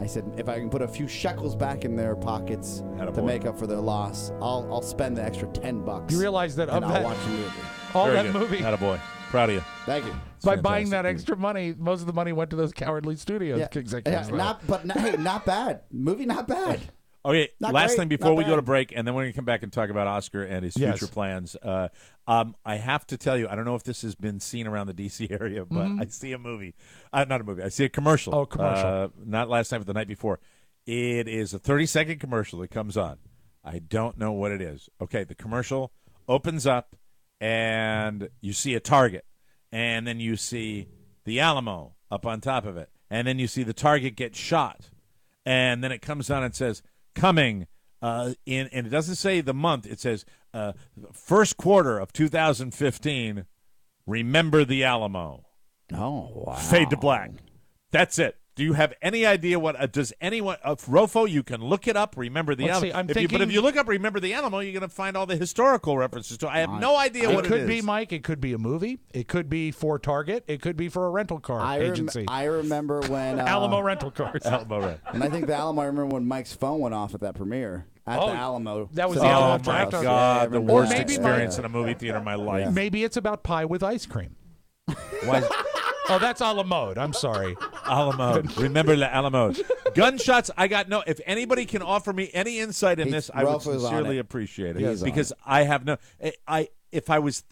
I said, if I can put a few shekels back in their pockets to make up for their loss, I'll spend the extra $10. You realize that and of I'll that- watch the movie. All Very that good. movie. Attaboy. Proud of you. Thank you. By buying that fantastic. extra money, most of the money went to those cowardly studios executives. Hey, not bad. Movie, not bad. Okay, Not last great, thing before not we go bad. to break, and then we're going to come back and talk about Oscar and his Yes. future plans. I have to tell you, I don't know if this has been seen around the D.C. area, but I see a movie. Not a movie. I see a commercial. Oh, commercial. Not last night, but the night before. It is a 30-second commercial that comes on. I don't know what it is. Okay, the commercial opens up, and you see a Target, and then you see the Alamo up on top of it, and then you see the Target get shot, and then it comes on and says, coming and it doesn't say the month, it says first quarter of 2015, remember the Alamo. Oh, wow. Fade to black. That's it. Do you have any idea what does anyone Rofo? You can look it up. Remember the Let's Alamo. see, I'm but thinking- if you look up "Remember the Alamo," you're going to find all the historical references to. I have no idea what It could is. be, Mike. It could be a movie. It could be for Target. It could be for a rental car agency. I remember when Alamo rental cars. Alamo, right. And I think the Alamo. I remember when Mike's phone went off at that premiere at Oh, the Alamo. that was So the they Alamo all draft dropped. house. God, Yeah, I the remember worst that. maybe experience Mike- in a movie theater in my life. Maybe it's about pie with ice cream. Why is- Oh, that's a la mode. I'm sorry. Alamo. Remember the Alamo. Gunshots, I got no. If anybody can offer me any insight in this, I would Ralph was on sincerely it. appreciate He it is on because it. I have no. If I was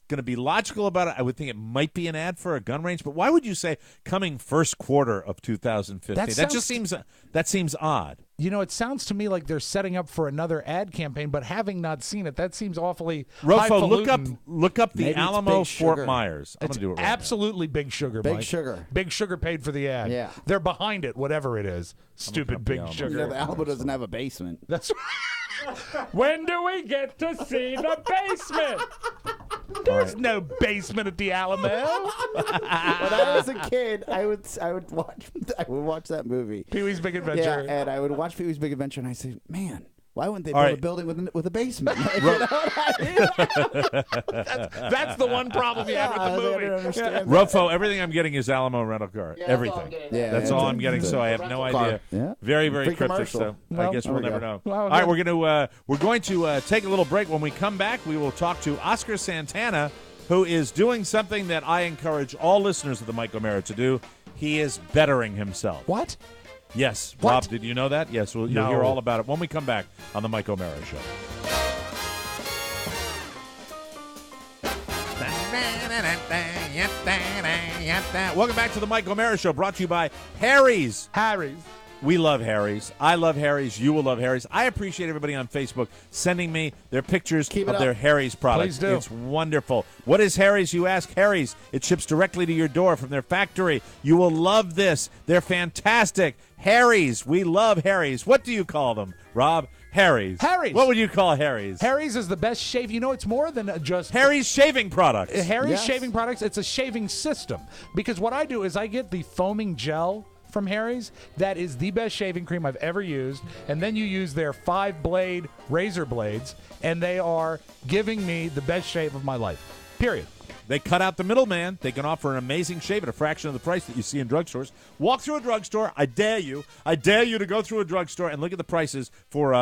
going to be logical about it, I would think it might be an ad for a gun range. But why would you say coming first quarter of 2015? That just seems odd. You know, it sounds to me like they're setting up for another ad campaign, but having not seen it, that seems awfully Rofo, highfalutin. look up the Maybe it's Alamo Big Fort Sugar. Myers. I'm It's going to do it right absolutely Big Sugar, Big Mike. Sugar. Big Sugar paid for the ad. Yeah. They're behind it, whatever it is. Stupid up Big the Alamo. Sugar. You know, the Alamo doesn't have a basement. That's when do we get to see the basement? There's no basement at the Alamo. When I was a kid, I would watch that movie. Pee-wee's Big Adventure. Yeah, and I would watch Pee-wee's Big Adventure, and I say, man, why wouldn't they All build right. a building with a basement? You know what I mean? That's the one problem you have with the I don't movie. understand that. Rofo, everything I'm getting is Alamo rental car. Everything. Yeah, That's all I'm getting. So I have no idea. Yeah. Very, very Free cryptic. commercial. So I Well, guess there we'll we never go. know. Well, All right, we're going to take a little break. When we come back, we will talk to Oscar Santana, who is doing something that I encourage all listeners of the Mike O'Mara to do. He is bettering himself. What? Yes. What? Rob, did you know that? Yes. You'll No. hear all about it when we come back on the Mike O'Mara Show. Welcome back to the Mike O'Mara Show, brought to you by Harry's. Harry's. We love Harry's. I love Harry's. You will love Harry's. I appreciate everybody on Facebook sending me their pictures Keep it of up. their Harry's products. Please do. It's wonderful. What is Harry's, you ask? Harry's. It ships directly to your door from their factory. You will love this. They're fantastic. Harry's. We love Harry's. What do you call them, Rob? Harry's. Harry's. What would you call Harry's? Harry's is the best shave. You know, it's more than just Harry's shaving products. Harry's Yes. shaving products. It's a shaving system. Because what I do is I get the foaming gel from Harry's. That is the best shaving cream I've ever used. And then you use their 5-blade razor blades, and they are giving me the best shave of my life. Period. They cut out the middleman. They can offer an amazing shave at a fraction of the price that you see in drugstores. Walk through a drugstore. I dare you. I dare you to go through a drugstore and look at the prices for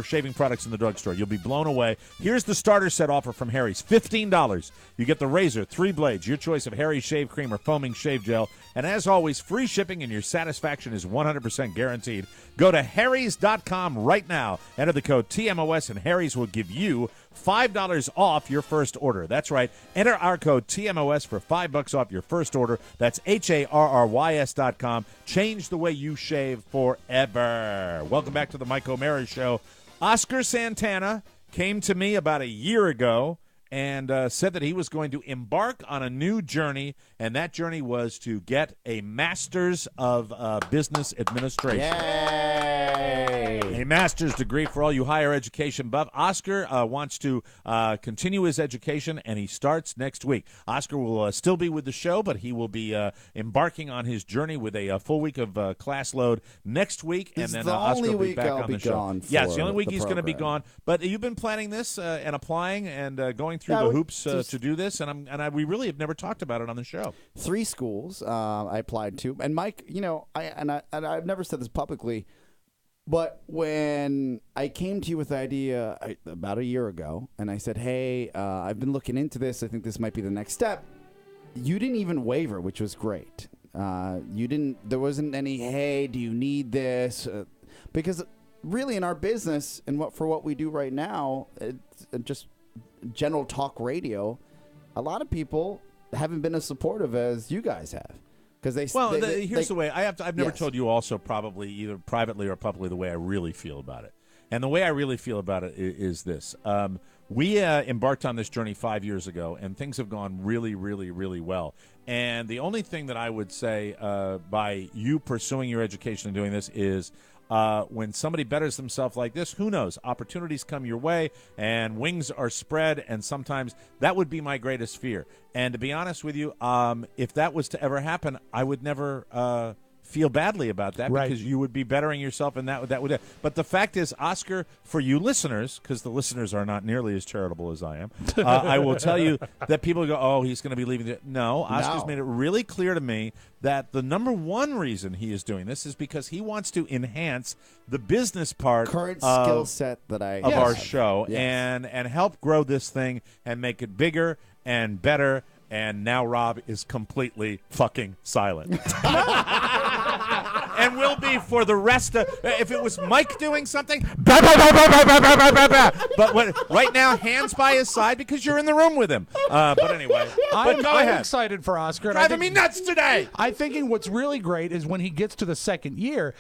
shaving products in the drugstore. You'll be blown away. Here's the starter set offer from Harry's. $15. You get the razor, 3 blades, your choice of Harry's shave cream or foaming shave gel. And as always, free shipping and your satisfaction is 100% guaranteed. Go to harrys.com right now. Enter the code TMOS and Harry's will give you $5 off your first order. That's right. Enter our code TMOS for $5 off your first order. That's HARRYS.com. Change the way you shave forever. Welcome back to the Mike O'Mara Show. Oscar Santana came to me about a year ago and said that he was going to embark on a new journey, and that journey was to get a Master's of Business Administration. Yay! A master's degree for all you higher education buff. Oscar wants to continue his education, and he starts next week. Oscar will still be with the show, but he will be embarking on his journey with a full week of class load next week, This and is then the Oscar only will be week back I'll on be the show. gone Yeah, it's for the only week the he's going to be program. gone. But you've been planning this and applying and going through Yeah, the we hoops just- to do this, and we really have never talked about it on the show. 3 schools I applied to, and Mike, you know, I've never said this publicly, but when I came to you with the idea about a year ago, and I said, "Hey, I've been looking into this. I think this might be the next step." You didn't even waver, which was great. You didn't. There wasn't any, "Hey, do you need this?" Because really, in our business and what we do right now, it's just general talk radio. A lot of people haven't been as supportive as you guys have, because here's the way I've never Yes. told you also, probably either privately or publicly, the way I really feel about it. And the way I really feel about it is this. We embarked on this journey 5 years ago, and things have gone really, really, really well. And the only thing that I would say by you pursuing your education and doing this is when somebody betters themselves like this, who knows? Opportunities come your way, and wings are spread, and sometimes that would be my greatest fear. And to be honest with you, if that was to ever happen, I would never feel badly about that, Right. because you would be bettering yourself, and that would. But the fact is, Oscar, for you listeners, because the listeners are not nearly as charitable as I am, I will tell you that people go, "Oh, he's going to be leaving." No, Oscar's made it really clear to me that the number one reason he is doing this is because he wants to enhance the business part current of, skill set that I of have. our show Yes. and help grow this thing and make it bigger and better. And now Rob is completely fucking silent. and will be for the rest of. If it was Mike doing something, but right now, hands by his side because you're in the room with him. But anyway, I'm go ahead. excited for Oscar. Driving me nuts today. I'm thinking what's really great is when he gets to the second year,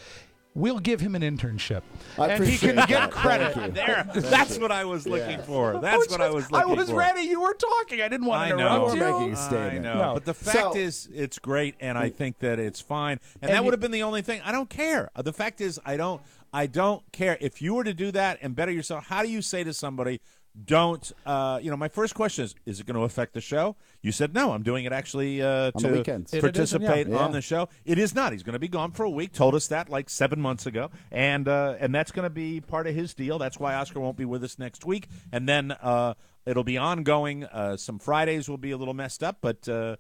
we'll give him an internship, and he can get credit. There, that's what I was looking for. That's what I was looking for. I was ready. You were talking. I didn't want to interrupt you. Making a statement. I know. But the fact is, it's great, and I think that it's fine. And that would have been the only thing. I don't care. The fact is, I don't care. If you were to do that and better yourself, how do you say to somebody, don't, my first question is it going to affect the show? You said, no, I'm doing it actually to participate on the show. It is not. He's going to be gone for a week. Told us that like 7 months ago. And that's going to be part of his deal. That's why Oscar won't be with us next week. And then it'll be ongoing. Some Fridays will be a little messed up. But, to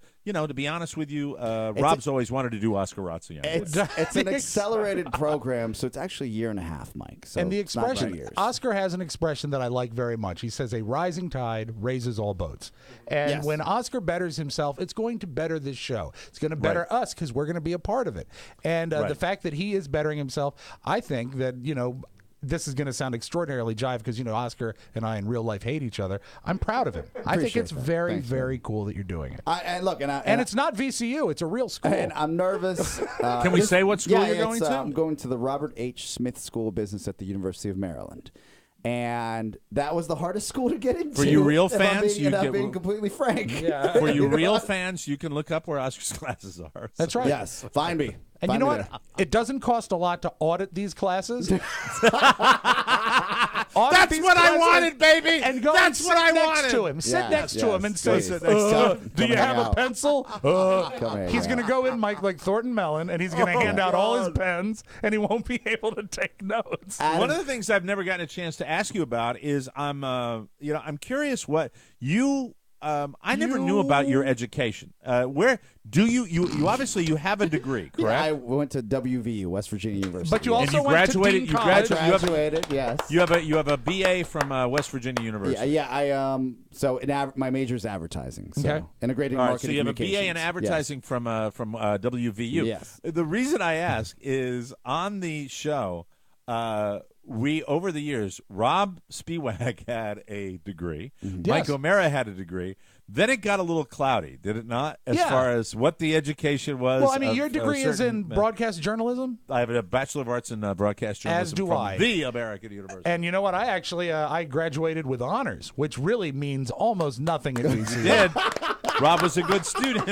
be honest with you, Rob's always wanted to do Oscar Razzian. It's an accelerated program, so it's actually a year and a half, Mike. So and the it's not 2 expression, years. Oscar has an expression that I like very much. He says, a rising tide raises all boats. And when Oscar betters himself, it's going to better this show. It's going to better us because we're going to be a part of it. And the fact that he is bettering himself, I think that, this is going to sound extraordinarily jive because, Oscar and I in real life hate each other. I'm proud of him. I think it's very, very cool that you're doing it. And it's not VCU. It's a real school. And I'm nervous. Can we say what school you're going to? I'm going to the Robert H. Smith School of Business at the University of Maryland. And that was the hardest school to get into. For you real fans, I'm being completely frank. For you real fans, you can look up where Oscar's classes are. So. That's right. Yes, find me. And you know what? It doesn't cost a lot to audit these classes. That's what I wanted, baby. And go That's and what I next wanted. to him. Sit next to him and say, do you have a pencil? He's going to go in, Mike, like Thornton Mellon, and he's going to hand out all his pens, and he won't be able to take notes. One of the things I've never gotten a chance to ask you about is I'm curious what you. I never knew about your education. Where do you obviously you have a degree, correct? Yeah, I went to WVU, West Virginia University. But you also and you graduated. Went to Dean College. Graduated. Yes. You have a BA from West Virginia University. Yeah. My major is advertising. So integrated marketing. So you have a BA in advertising from WVU. Yes. The reason I ask is on the show. We over the years, Rob Spiewak had a degree. Mike OMara had a degree. Then it got a little cloudy, did it not? As far as what the education was. Well, I mean, your degree is in broadcast journalism. I have a Bachelor of Arts in broadcast journalism. As do from I. The American University. And you know what? I actually I graduated with honors, which really means almost nothing at VCU. You did. Rob was a good student.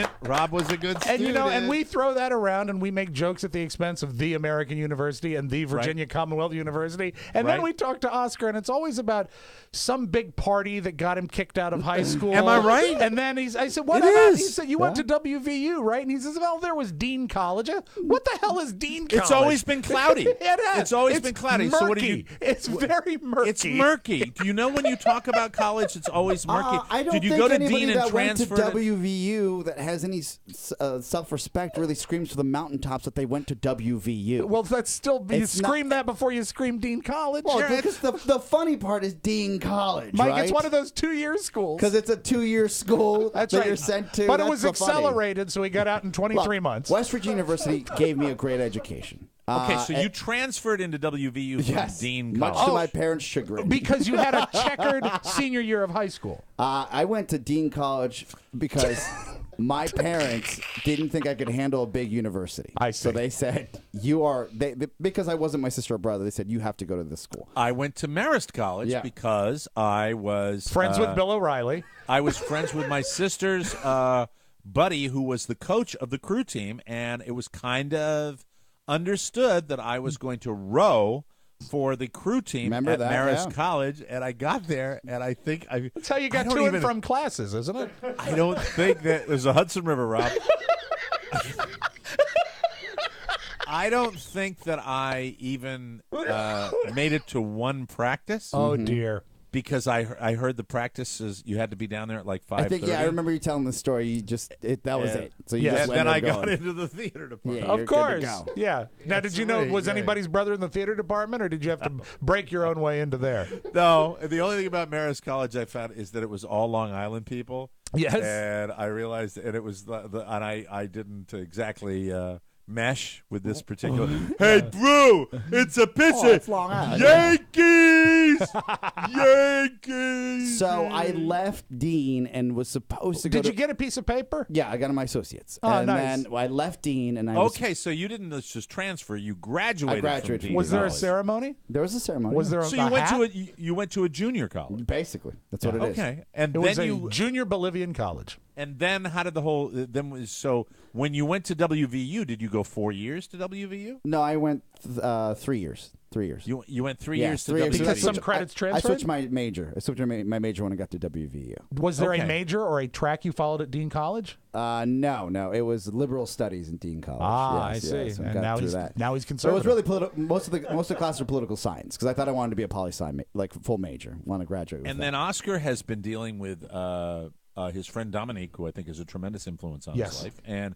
And and we throw that around and we make jokes at the expense of the American University and the Virginia Commonwealth University. And then we talk to Oscar, and it's always about some big party that got him kicked out of high school. Am I right? And then I said, what about? He said, you went to WVU, right? And he says, well, there was Dean College. What the hell is Dean College? It's always been cloudy. It's always been cloudy. Murky. So what do you? It's very murky. It's murky. Do you know when you talk about college, it's always murky? I don't Did you think go to anybody Dean and that went to transfer? WVU that has any self-respect really screams to the mountaintops that they went to WVU. Well, that's still you scream that before you scream Dean College. Well, because the funny part is Dean College, Mike. right? It's one of those 2-year schools. Because it's a 2-year school that you're sent to. But it was accelerated, so he got out in 23 months. West Virginia University gave me a great education. Okay, so you transferred into WVU from Dean College. Much to my parents' chagrin. Because you had a checkered senior year of high school. I went to Dean College because my parents didn't think I could handle a big university. I see. So they said, because I wasn't my sister or brother, they said, you have to go to this school. I went to Marist College because I was... Friends with Bill O'Reilly. I was friends with my sister's buddy who was the coach of the crew team, and it was kind of understood that I was going to row for the crew team at Marist College, and I got there, and I think that's how you got to and from classes, isn't it? I don't think that there's a Hudson River, Rob. I don't think that I even made it to one practice. Oh dear. Because I heard the practices you had to be down there at like 5:30. I think I remember you telling the story. You just that was it. So you just then I got into the theater department. Of course, yeah. Now, did you know was anybody's brother in the theater department, or did you have to break your own way into there? No, the only thing about Marist College I found is that it was all Long Island people. Yes, and I realized, and it was and I didn't exactly. mesh with this particular. Hey, Drew, it's a pitcher. Oh, it's long out. Yankees, Yankees. So I left Dean and was supposed to go. Did you get a piece of paper? Yeah, I got my associates. Oh, and nice. then I left Dean and I. Okay, so you didn't just transfer; you graduated. I graduated From from Was there a college. ceremony? There was a ceremony. Was there a So you went hat? you went to a junior college. Basically, that's what it is. Okay, and It then was a you junior Bolivian college. and then how did the whole so when you went to WVU, did you go 4 years to WVU? No, I went 3 years. 3 years. You went 3 Yeah, years to 3 years. WVU. Because some credits I transferred? switched my major. I switched my major when I got to WVU. Was there Okay. a major or a track you followed at Dean College? No. It was liberal studies in Dean College. Ah, Yes, I see. yes, I And got now through he's that. now he's So it was conservative. really political. Most of the classes were political science because I thought I wanted to be a poli-sci, like full major. Want to graduate with And that. then Oscar has been dealing with his friend Dominique, who I think is a tremendous influence on Yes. his life. And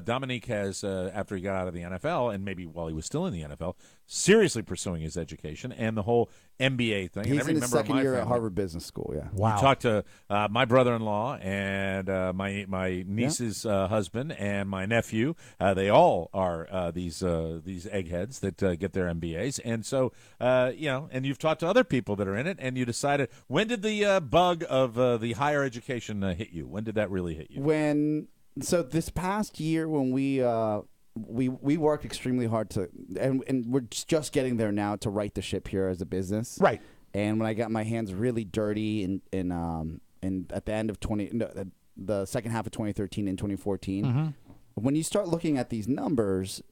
Dominique has, after he got out of the NFL, and maybe while he was still in the NFL, seriously pursuing his education and the whole MBA thing. And He's every in his member of second my year at family- Harvard Business School. Yeah. Wow. You talked to my brother-in-law and my niece's husband and my nephew. They all are these eggheads that get their MBAs, and so and you've talked to other people that are in it, and you decided. When did the bug of the higher education hit you? When did that really hit you? So this past year when we worked extremely hard and we're just getting there now to right the ship here as a business. Right. And when I got my hands really dirty in at the end of the second half of 2013 and 2014, when you start looking at these numbers,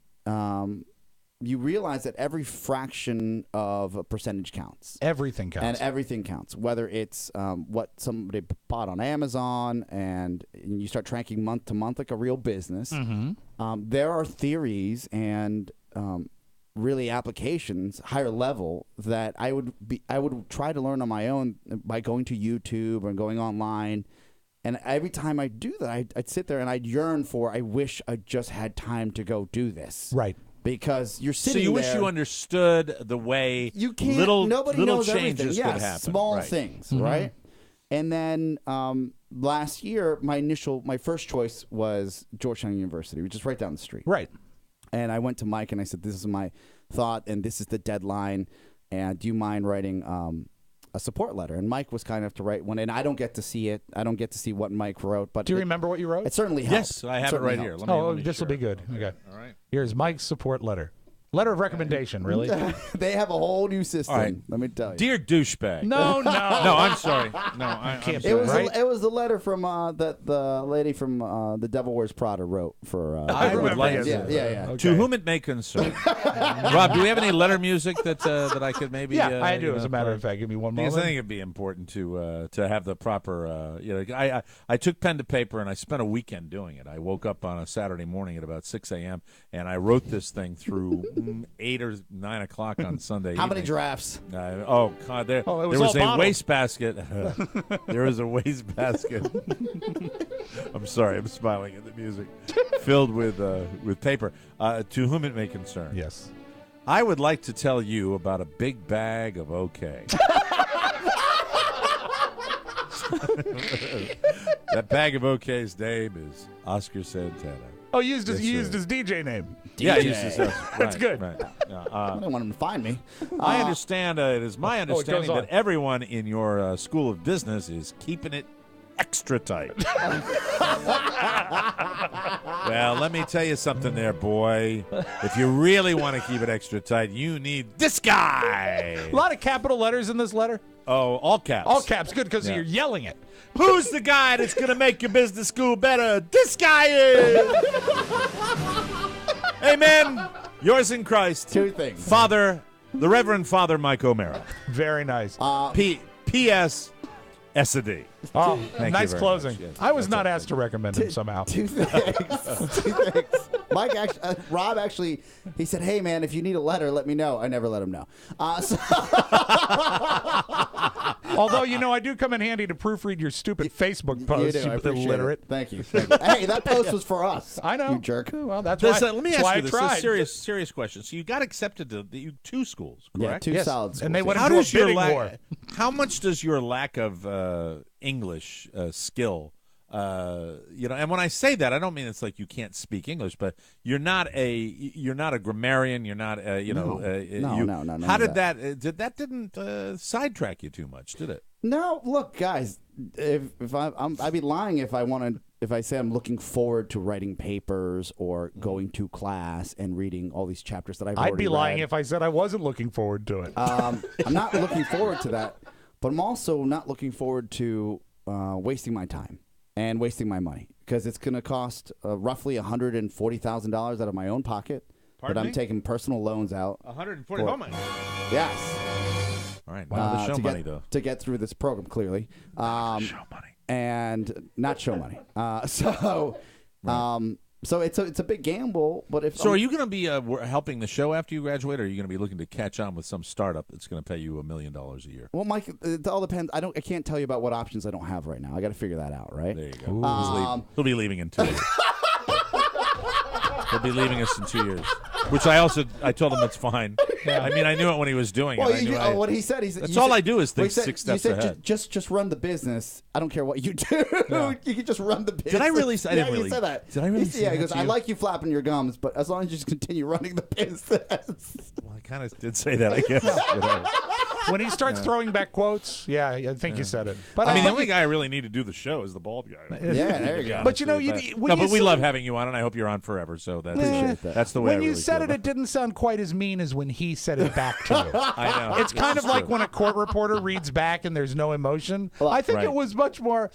you realize that every fraction of a percentage counts. Everything counts. And everything counts, whether it's what somebody bought on Amazon and you start tracking month to month like a real business. There are theories and really applications, higher level, that I would try to learn on my own by going to YouTube and going online. And every time I do that, I'd sit there and I'd yearn for, I wish I just had time to go do this. Right. Because you're sitting So you there. wish you understood the way You can't. little Nobody knows changes everything. could Yes, happen. small Right. things, right? And then last year, my first choice was Georgetown University, which is right down the street. Right. And I went to Mike and I said, "This is my thought, and this is the deadline. And do you mind writing a support letter?" And Mike was kind enough to write one, and I don't get to see it. I don't get to see what Mike wrote, but Do you remember what you wrote? It certainly helped. Yes, I have it right here. Let me This will share be it. good. Okay. All right. Here's Mike's support letter. Letter of recommendation, really? They have a whole new system. All right. Let me tell you. Dear douchebag. No. No, I'm sorry. No, I'm Can't sorry. be It was right. it was the letter from that the lady from The Devil Wears Prada wrote for. I would like yes. Yeah. To whom it may concern. Rob, do we have any letter music that I could maybe? Yeah, I do. As a matter of fact, give me one Because I moment. think it'd be important to have the proper. I took pen to paper and I spent a weekend doing it. I woke up on a Saturday morning at about 6 a.m. and I wrote this thing through 8 or 9 o'clock on Sunday. How many evening. drafts? Oh God! There it was was all a bottled. wastebasket. There was a wastebasket. I'm sorry. I'm smiling at the music. Filled with paper. To whom it may concern. Yes. I would like to tell you about a big bag of OK. That bag of OK's name is Oscar Santana. Oh, you used his Yes, sir. DJ name. Yeah, DJ. he used his That's good. Right. I don't want him to find me. I understand. It is my understanding on. that everyone in your school of business is keeping it extra tight. Well, let me tell you something there, boy. If you really want to keep it extra tight, you need this guy. A lot of capital letters in this letter. Oh, all caps. All caps. Good, because Yeah. you're yelling it. Who's the guy that's going to make your business school better? This guy is. Amen. Yours in Christ. Two things. Father, the Reverend Father Mike OMara. Very nice. P.S. S.A.D. Oh, Thank nice you very closing. much. Yes, I was that's not it. asked to recommend him somehow. Two things. Mike actually, Rob actually, he said, "Hey man, if you need a letter, let me know." I never let him know. Although, I do come in handy to proofread your stupid Facebook posts, You do. I you appreciate illiterate. it. Thank you. Hey, that post was for us. I know. You jerk. Well, that's Listen, why, let me that's why ask I you this. This tried. is a serious question. So you got accepted to two schools, Yeah, correct? two Yes. solid schools. And they went How into a does your bidding war. How much does your lack of English skill And when I say that, I don't mean it's like you can't speak English, but you're not a grammarian. You're not, No. How did that didn't sidetrack you too much, did it? No, look, guys. If I'd be lying if I say I'm looking forward to writing papers or going to class and reading all these chapters that I've already read. I'd be lying if I said I wasn't looking forward to it. I'm not looking forward to that, but I'm also not looking forward to wasting my time and wasting my money because it's going to cost roughly $140,000 out of my own pocket. Pardon me? I'm taking personal loans out. 140. Oh my. Yes. All right. Wow. The show money, though. To get through this program, clearly. Show money. And not show money. So it's a big gamble. But if are you going to be helping the show after you graduate, or are you going to be looking to catch on with some startup that's going to pay you $1 million a year? Well, Mike, it all depends. I can't tell you about what options I don't have right now. I got to figure that out, right? There you go. He'll be leaving in 2 years. He'll be leaving us in 2 years. Which I told him it's fine. Yeah. I mean, I knew it when he was doing it. What he said, that's all I do is think 6 steps ahead. Just run the business. I don't care what you do. Yeah. You can just run the business. Did I really? I didn't really. He said that. Did I really? Yeah, he goes, I like you flapping your gums, but as long as you just continue running the business. Well, I kind of did say that, I guess. When he starts throwing back quotes, I think you said it. But I mean, the only guy I really need to do the show is the bald guy. Yeah, there you go. But we love having you on, and I hope you're on forever. So that's the way. When you said it didn't sound quite as mean as when he said it back to you. I know. It's kind of like when a court reporter reads back and there's no emotion. I think it was much more,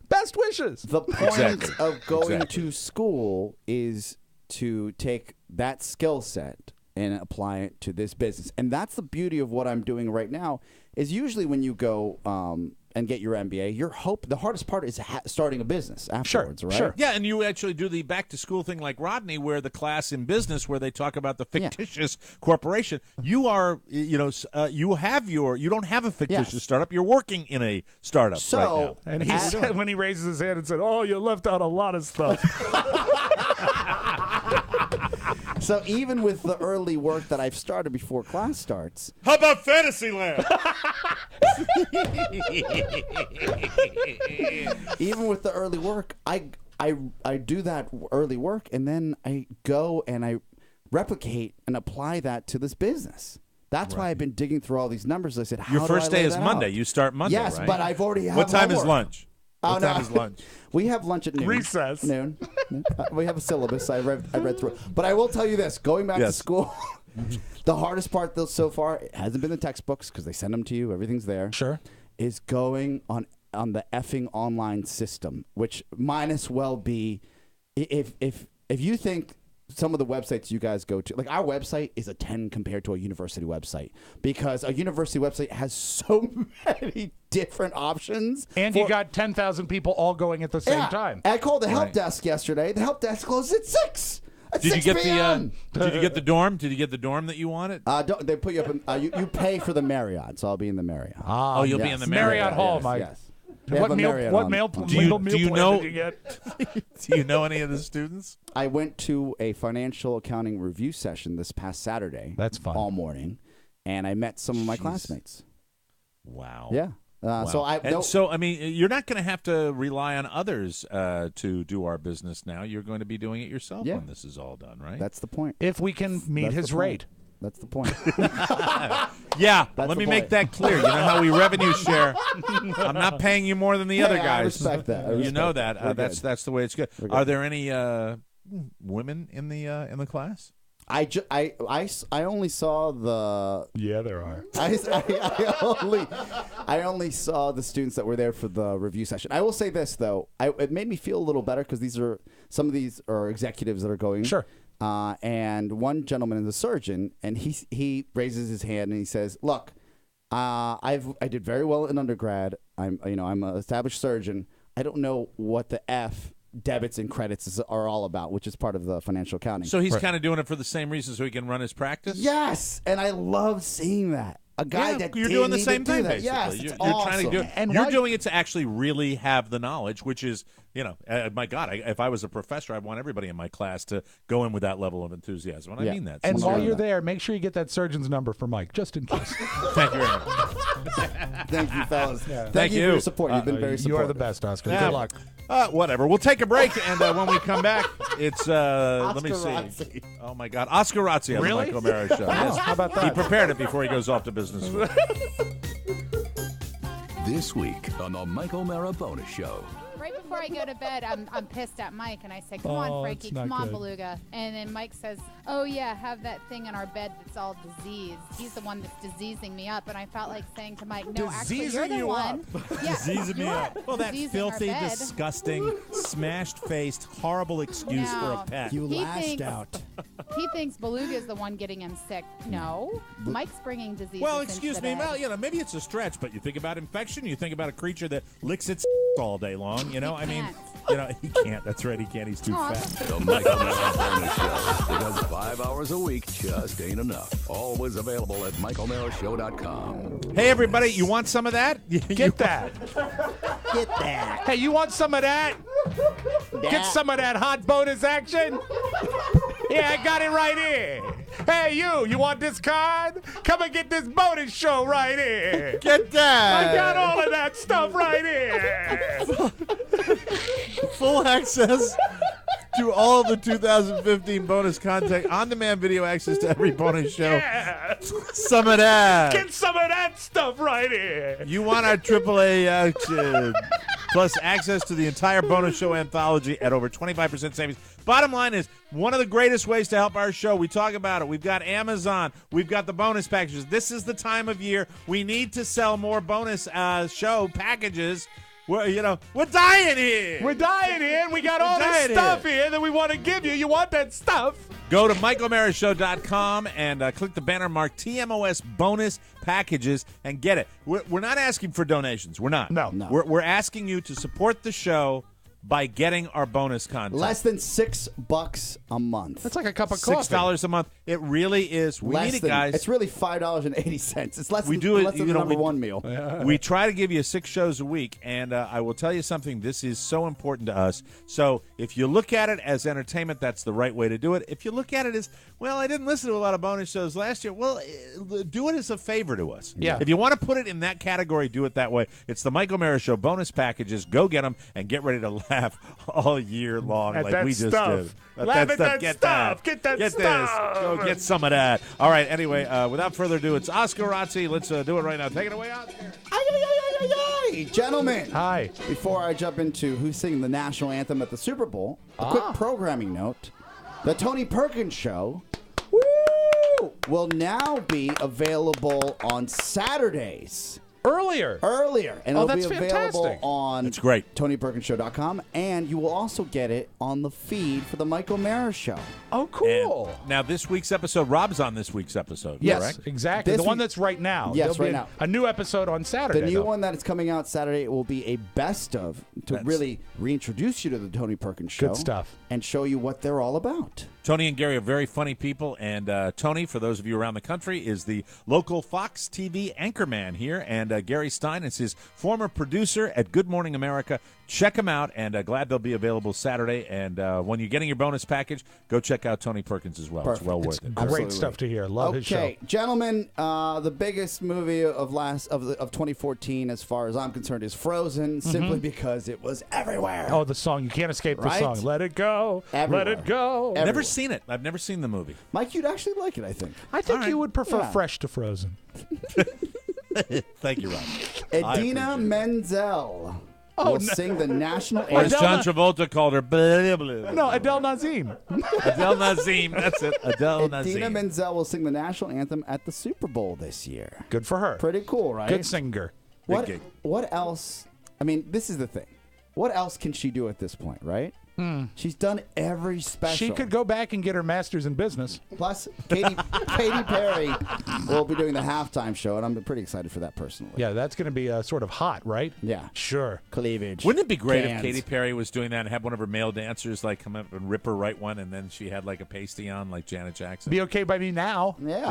best wishes. The point of going to school is to take that skill set and apply it to this business. And that's the beauty of what I'm doing right now is usually when you go and get your MBA, the hardest part is starting a business afterwards, right? Sure. Yeah, and you actually do the back-to-school thing like Rodney, where the class in business where they talk about the fictitious corporation. You are, you don't have a fictitious startup. You're working in a startup right now. And he said, when he raises his hand and said, "Oh, you left out a lot of stuff." So even with the early work that I've started before class starts. How about Fantasyland? Even with the early work, I do that early work, and then I go and I replicate and apply that to this business. That's why I've been digging through all these numbers. I said, your first day is Monday. Out? You start Monday, yes, right? but I've already had What time homework. is lunch? What time is lunch? We have lunch at noon. Recess. Noon. We have a syllabus. I read through it. But I will tell you this: going back to school, the hardest part though so far it hasn't been the textbooks because they send them to you. Everything's there. Sure. Is going on the effing online system, which might as well be if you think some of the websites you guys go to, like our website is a 10 compared to a university website because a university website has so many different options. And you got 10,000 people all going at the same time. I called the help desk yesterday. The help desk closed at 6. Did you get the dorm? Did you get the dorm that you wanted? They put you up in, you pay for the Marriott, so I'll be in the Marriott. Oh, you'll be in the Marriott Hall, Mike. Yes. What meal do you know? Did you get? Do you know any of the students? I went to a financial accounting review session this past Saturday. That's fun. All morning, and I met some of my classmates. Wow. Yeah. Wow. So I mean, you're not going to have to rely on others to do our business now. You're going to be doing it yourself when this is all done, right? That's the point. If we can meet his rate. That's the point. Let me make that clear. You know how we revenue share. I'm not paying you more than the other guys. I respect that. You know that. That's the way it's good. Are there any women in the class? I only saw the. Yeah, there are. I only saw the students that were there for the review session. I will say this though, it made me feel a little better because some of these are executives that are going. Sure. And one gentleman is a surgeon, and he raises his hand and he says, "Look, I did very well in undergrad. I'm an established surgeon. I don't know what the F debits and credits are all about, which is part of the financial accounting." So he's kind of doing it for the same reason, so he can run his practice. Yes, and I love seeing that. a guy that you're doing the didn't same even do thing, that. basically. Yes, you're it's awesome. trying to do it. And You're why- doing it to actually really have the knowledge, which is, my God, if I was a professor, I'd want everybody in my class to go in with that level of enthusiasm. And I mean that. And sincerely. while you're there, make sure you get that surgeon's number for Mike, just in case. Thank you very much. Thank you, fellas. Thank you you. for your support. You've been very You supportive. are the best, Oscar. Yeah. Good luck. Whatever. We'll take a break, and when we come back, it's let me see. Oscar-razzi. Oh my God, Oscar Razzi on Really? the Mike O'Mara show. Yes. How about He that? prepared it before he goes off to business school. This week on the Mike O'Mara Bonus Show. Right before I go to bed, I'm pissed at Mike, and I say, come Oh, on, Frankie, it's not come on, good. Beluga. And then Mike says, oh, yeah, have that thing in our bed that's all diseased. He's the one that's diseasing me up. And I felt like saying to Mike, no, actually, you're Diseasing the you one. Yeah, Diseasing me you're up. Well, that diseasing our filthy, bed. disgusting, smashed-faced, horrible excuse for a No. pet. You He lashed thinks- out. He thinks Beluga is the one getting him sick. No, Mike's bringing disease. Well, excuse me. Well, maybe it's a stretch, but you think about infection. You think about a creature that licks its all day long. I mean, he can't. That's right. He can't. He's too fat. The Mike O'Mara Bonus Show. Because 5 hours a week just ain't enough. Always available at MikeOMaraShow.com. Hey, everybody, you want some of that? Get that. Get that. Hey, you want some of that? Get some of that hot bonus action? Yeah, I got it right here. Hey, you want this card? Come and get this bonus show right here. Get that. I got all of that stuff right here. Full access to all of the 2015 bonus content, on-demand video access to every bonus show. Yeah. Some of that. Get some of that stuff right here. You want our AAA action. Plus access to the entire bonus show anthology at over 25% savings. Bottom line is, one of the greatest ways to help our show, we talk about it. We've got Amazon. We've got the bonus packages. This is the time of year. We need to sell more bonus show packages. We're dying here. We're dying here, and we got all this stuff here that we want to give you. You want that stuff? Go to MikeOMaraShow.com and click the banner marked TMOS bonus packages and get it. We're not asking for donations. We're not. No. We're asking you to support the show by getting our bonus content. Less than $6 a month. That's like a cup of coffee. $6 a month. It really is. We need it, guys. It's really $5.80. It's less We than, do it. less than the number one meal. We try to give you 6 shows a week, and I will tell you something. This is so important to us. So if you look at it as entertainment, that's the right way to do it. If you look at it as, well, I didn't listen to a lot of bonus shows last year, well, do it as a favor to us. Yeah. If you want to put it in that category, do it that way. It's the Mike O'Mara Show bonus packages. Go get them and get ready to laugh all year long At like that we just stuff. did. Laugh at that Get stuff. Get that Get stuff. this. Go get some of that. All right, anyway, without further ado, it's Oscar Razzi. Let's do it right now. Take it away, Oscar. Hey, gentlemen. Hi. Before I jump into who's singing the national anthem at the Super Bowl, a quick programming note. The Tony Perkins Show will now be available on Saturdays. Earlier. And Oh, it'll be that's available fantastic. on That's great. TonyPerkinsShow.com, and you will also get it on the feed for the Mike O'Mara Show. Oh, cool. And now, this week's episode, Rob's on this week's episode, Yes, correct? exactly. This The one week- that's right now. Yes, There'll be right now. A new episode on Saturday. The new though. one that is coming out Saturday will be a best of to really reintroduce you to the Tony Perkins Show. Good stuff. And show you what they're all about. Tony and Gary are very funny people, and Tony, for those of you around the country, is the local Fox TV anchorman here, and Gary Stein is his former producer at Good Morning America. Check them out, and glad they'll be available Saturday. And when you're getting your bonus package, go check out Tony Perkins as well. Perfect. It's well worth it. Great Absolutely. stuff to hear. Love his show. Okay, gentlemen, the biggest movie of 2014, as far as I'm concerned, is Frozen, simply because it was everywhere. Oh, the song. You can't escape the Right? song. Let it go. Everywhere. Let it go. Everywhere. Never seen it. I've never seen the movie. Mike, you'd actually like it, I think. I think All right. you would prefer Yeah. Fresh to Frozen. Thank you, Rob. Idina Menzel will sing the national Or as anthem. John Travolta called her, blah, blah. No, Adele Nazim. Adele Nazim. That's it. Adele Idina Nazim. Menzel will sing the national anthem at the Super Bowl this year. Good for her. Pretty cool, right? Good singer. What, gig. what else? I mean, this is the thing. What else can she do at this point, right? She's done every special. She could go back and get her master's in business. Plus, Katy Perry will be doing the halftime show, and I'm pretty excited for that personally. Yeah, that's going to be sort of hot, right? Yeah. Sure. Cleavage. Wouldn't it be great Cans. if Katy Perry was doing that and had one of her male dancers like come up and rip her right one, and then she had like a pasty on like Janet Jackson? Be okay by me now. Yeah.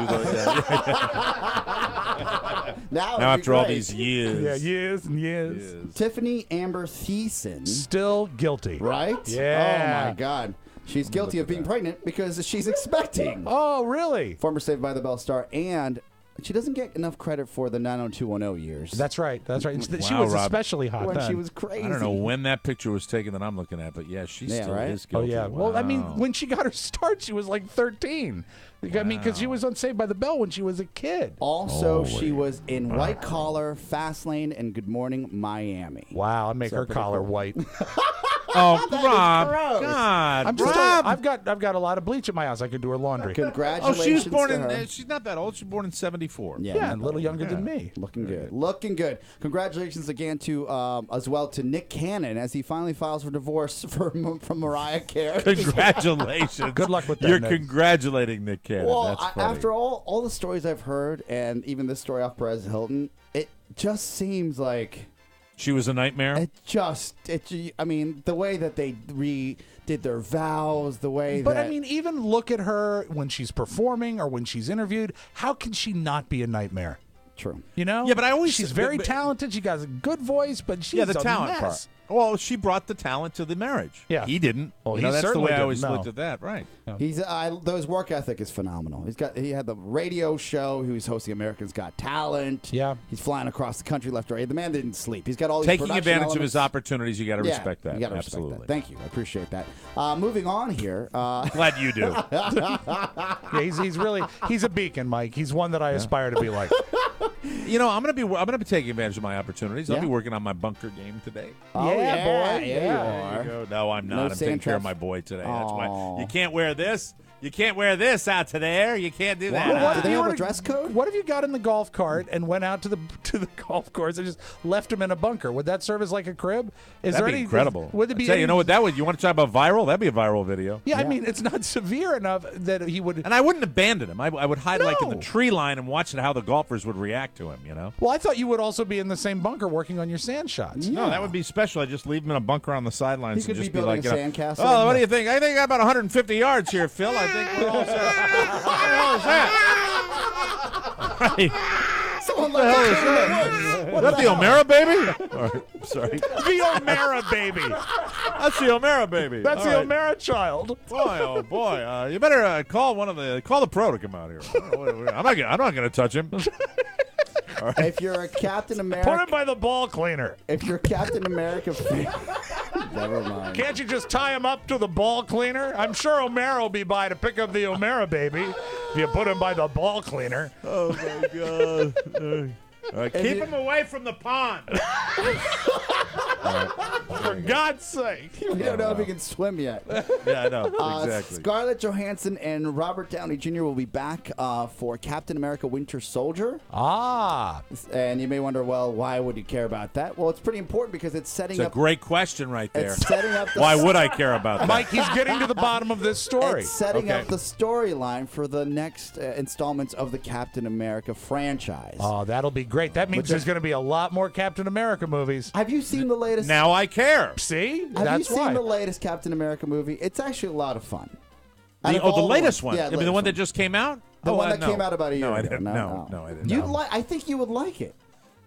That would Now be after all great. these years. Yeah, years and years. Tiffany Amber Thiessen. Still guilty. Right? Yeah. Oh, my God. She's guilty of being pregnant because she's expecting. Oh, really? Former Saved by the Bell star, and she doesn't get enough credit for the 90210 years. That's right. That's right. She Wow, was Rob. especially hot when then. she was crazy. I don't know when that picture was taken that I'm looking at, but yeah, she still is Oh, guilty. yeah. Well, I mean, Wow. when she got her start, she was like 13. I mean, because she was on Saved by the Bell when she was a kid. Also, she was in White Collar, Fastlane, and Good Morning Miami. Wow, I make her collar white. Oh, Rob, gross. God, I'm just Rob. I've got a lot of bleach at my house. I could do her laundry. Oh, Congratulations she was born to in. her. She's not that old. She was born in '74. Yeah, a little younger than me. Looking good. Looking good. Congratulations again to as well to Nick Cannon as he finally files for divorce from Mariah Carey. Congratulations. Good luck with that, You're Nick. congratulating Nick Cannon. Well, That's funny. after all the stories I've heard, and even this story off Perez Hilton, it just seems like she was a nightmare. I mean, the way that they redid their vows, the way But that. I mean, even look at her when she's performing or when she's interviewed. How can she not be a nightmare? True. You know? Yeah, but I always she's very talented. She got a good voice, but she's the a talent mess. part. Well, she brought the talent to the marriage. Yeah. He didn't. Well, You know, he that's the certainly way I didn't, always no. looked at that. Right. His work ethic is phenomenal. He had the radio show. He was hosting America's Got Talent. Yeah. He's flying across the country left or right. The man didn't sleep. He's got all these Taking production advantage of elements. his opportunities, you got to Yeah, respect that. You got to Absolutely. respect that. Thank you. I appreciate that. Moving on here. Glad you do. Yeah, he's a beacon, Mike. He's one that I aspire to be like. You know, I'm gonna be taking advantage of my opportunities. I'll Yeah. be working on my bunker game today. Oh, yeah, boy. Yeah. you There are. you go. No, I'm not. No I'm taking care of Sandtraps? my boy today. That's Aw. why you can't wear this. You can't wear this out to there. You can't do that. Why? Do they you have a would've- dress code? What if you got in the golf cart and went out to the golf course and just left him in a bunker? Would that serve as like a crib? That'd be incredible. Would it be? I'll tell you, any- you know what that would? You want to talk about viral? That'd be a viral video. Yeah, I mean, it's not severe enough that he would. And I wouldn't abandon him. I would hide like in the No. tree line and watch how the golfers would react to him. You know. Well, I thought you would also be in the same bunker working on your sand shots. No, that would be special. I just leave him in a bunker on the sidelines He and could just be be like, building a you know, sandcastle. oh, what do you think? I think I got about 150 yards here, Phil. I think we're all set. What the hell is that? Right. Someone What the hell is that? Is that the OMara baby? All right, sorry. The OMara baby. That's the OMara baby. That's All the right. OMara child. Boy, oh boy! You better call the pro to come out here. I'm not going to touch him. If you're a Captain Put America, him by the ball cleaner. if you're a Captain America fan, never mind. Can't you just tie him up to the ball cleaner? I'm sure OMara will be by to pick up the OMara baby if you put him by the ball cleaner. Oh my God! All right, keep him away from the pond. For God's sake. We don't know if he can swim yet. Yeah, I know exactly. Scarlett Johansson and Robert Downey Jr. will be back for Captain America: Winter Soldier. Ah. And you may wonder, well, why would you care about that? Well, it's pretty important because it's setting It's a up. great question right there. It's setting up. The Why would I care about that? Mike, he's getting to the bottom of this story. It's setting Okay. up the storyline for the next installments of the Captain America franchise. Oh, that'll be great. That means there's going to be a lot more Captain America movies. Have you seen the latest? Now I care. See? Have That's you seen why. the latest Captain America movie? It's actually a lot of fun. Out The, of oh, the all latest one. Yeah, I mean, the latest one that just came out. The Oh, one that no. came out about a year No, I ago. didn't. No, No, I didn't. You'd I think you would like it.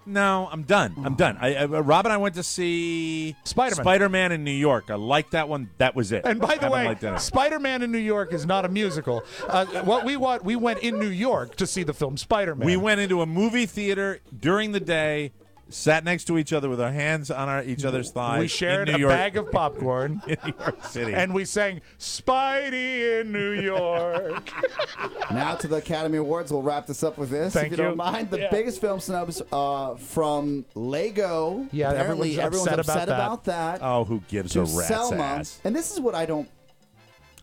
No, I'm done. I'm done. Rob and I went to see Spider-Man. Spider-Man in New York. I liked that one. That was it. And by the Haven't way, liked any. Spider-Man in New York is not a musical. We went in New York to see the film Spider-Man. We went into a movie theater during the day, sat next to each other with our hands on each other's thighs. We shared in a New York, bag of popcorn. in New York City. And we sang Spidey in New York. Now to the Academy Awards. We'll wrap this up with this. Thank if you you. don't mind. The Yeah. biggest film snubs from Lego. Yeah, Apparently, everyone's upset about that. Oh, who gives to a rat's Selma. ass? And this is what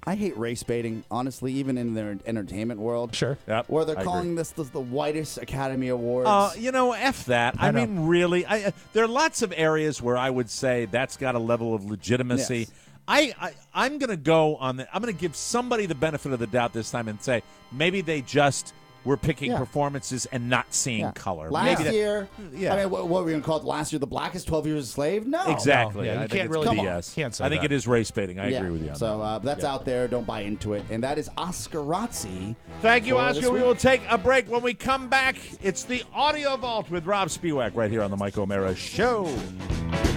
I hate race baiting, honestly, even in the entertainment world. Sure. Yep, Where they're I calling this the whitest Academy Awards. You know, F that. I know. mean, really, there are lots of areas where I would say that's got a level of legitimacy. Yes. I'm going to go on the. I'm going to give somebody the benefit of the doubt this time and say maybe they just we're picking Yeah. performances and not seeing color. Last Maybe year, yeah. I mean, what were we going to call it last year? The blackest 12 Years a Slave? No. Exactly. No, yeah, I you think can't it's really BS. can't say I think that. it is race baiting. I Yeah. agree with you on So that. that's Yeah. out there. Don't buy into it. And that is Oscar Razzi. Thank you, for this Oscar. We week. will take a break. When we come back, it's the Audio Vault with Rob Spiewak right here on the Mike O'Mara Show.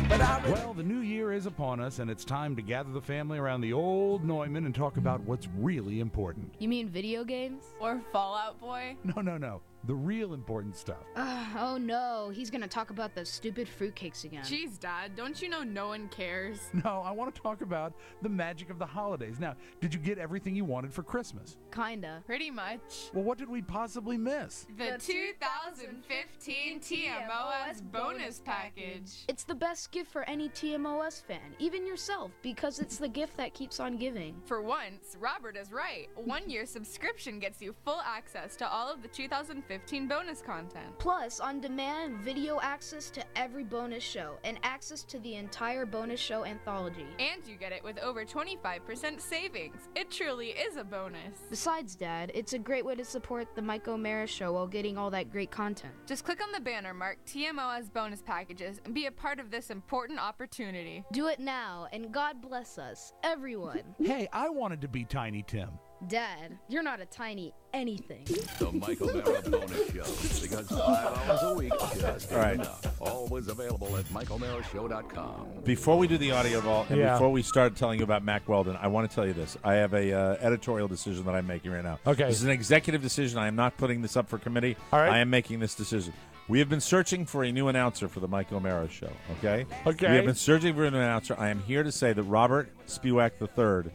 Well, the new year is upon us, and it's time to gather the family around the old Neumann and talk about what's really important. You mean video games? Or Fallout Boy? No. The real important stuff. Oh no, he's gonna talk about those stupid fruitcakes again. Jeez, Dad, don't you know no one cares? No, I want to talk about the magic of the holidays. Now, did you get everything you wanted for Christmas? Kinda. Pretty much. Well, what did we possibly miss? The 2015 TMOS bonus package. It's the best gift for any TMOS fan, even yourself, because it's the gift that keeps on giving. For once, Robert is right. 1 year subscription gets you full access to all of the 2015 bonus content. Plus, on-demand video access to every bonus show and access to the entire bonus show anthology. And you get it with over 25% savings. It truly is a bonus. Besides, Dad, it's a great way to support the Mike O'Mara Show while getting all that great content. Just click on the banner marked TMOS bonus packages and be a part of this important opportunity. Do it now, and God bless us, everyone. Hey, I wanted to be Tiny Tim. Dad, you're not a tiny anything. The Mike O'Mara Bonus Show. Because 5 hours a week, just All right. enough. Always available at MikeO'MaraShow.com. Before we do the Audio Vault and Yeah. before we start telling you about Mac Weldon, I want to tell you this. I have a editorial decision that I'm making right now. Okay. This is an executive decision. I am not putting this up for committee. All right. I am making this decision. We have been searching for a new announcer for the Mike O'Mara Show, okay? Okay. We have been searching for an announcer. I am here to say that Robert Spiewak III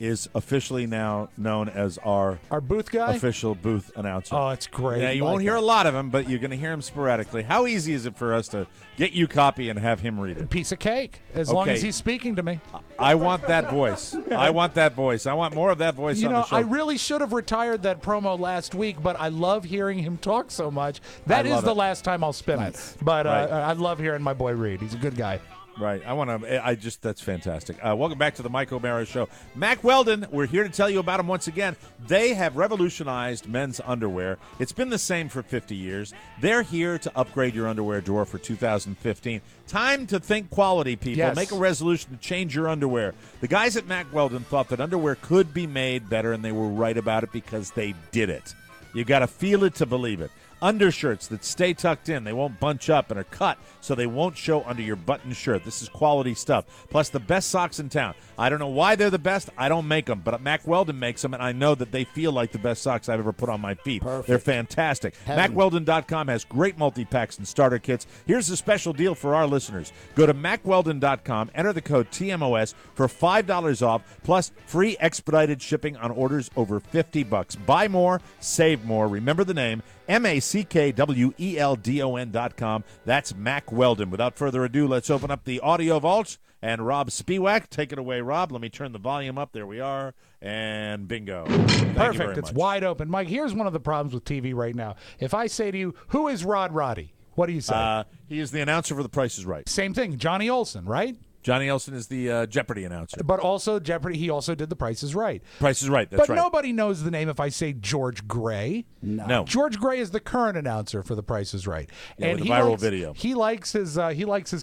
is officially now known as our booth guy? official booth announcer. Oh, it's great. Yeah, you Like won't hear that. a lot of him, but you're going to hear him sporadically. How easy is it for us to get you copy and have him read it? Piece of cake, as long Okay. as he's speaking to me. I want that voice. I want that voice. I want more of that voice You on know, the show. I really should have retired that promo last week, but I love hearing him talk so much. That I is love the it. last time I'll spin Nice. it. But Right. I love hearing my boy read. He's a good guy. Right. That's fantastic. Welcome back to the Mike O'Mara Show. Mac Weldon, we're here to tell you about him once again. They have revolutionized men's underwear. It's been the same for 50 years. They're here to upgrade your underwear drawer for 2015. Time to think quality, people. Yes. Make a resolution to change your underwear. The guys at Mac Weldon thought that underwear could be made better, and they were right about it because they did it. You got to feel it to believe it. Undershirts that stay tucked in. They won't bunch up and are cut so they won't show under your button shirt. This is quality stuff. Plus the best socks in town. I don't know why they're the best. I don't make them, but Mac Weldon makes them, and I know that they feel like the best socks I've ever put on my feet. Perfect. They're fantastic. Heaven. MacWeldon.com has great multi-packs and starter kits. Here's a special deal for our listeners. Go to MacWeldon.com, enter the code TMOS for $5 off, plus free expedited shipping on orders over $50. Buy more, save more. Remember the name, MacWeldon.com. That's Mac Weldon. Without further ado, let's open up the Audio Vault. And Rob Spiewak, take it away, Rob. Let me turn the volume up. There we are. And bingo. Thank you Perfect. very It's much. wide open. Mike, here's one of the problems with TV right now. If I say to you, who is Rod Roddy? What do you say? He is the announcer for The Price is Right. Same thing. Johnny Olson, right? Johnny Olson is the Jeopardy announcer. But also Jeopardy, he also did The Price is Right. Price is Right, that's but right. nobody knows the name if I say George Gray. No. George Gray is the current announcer for The Price is Right. Yeah, with the viral video. He likes his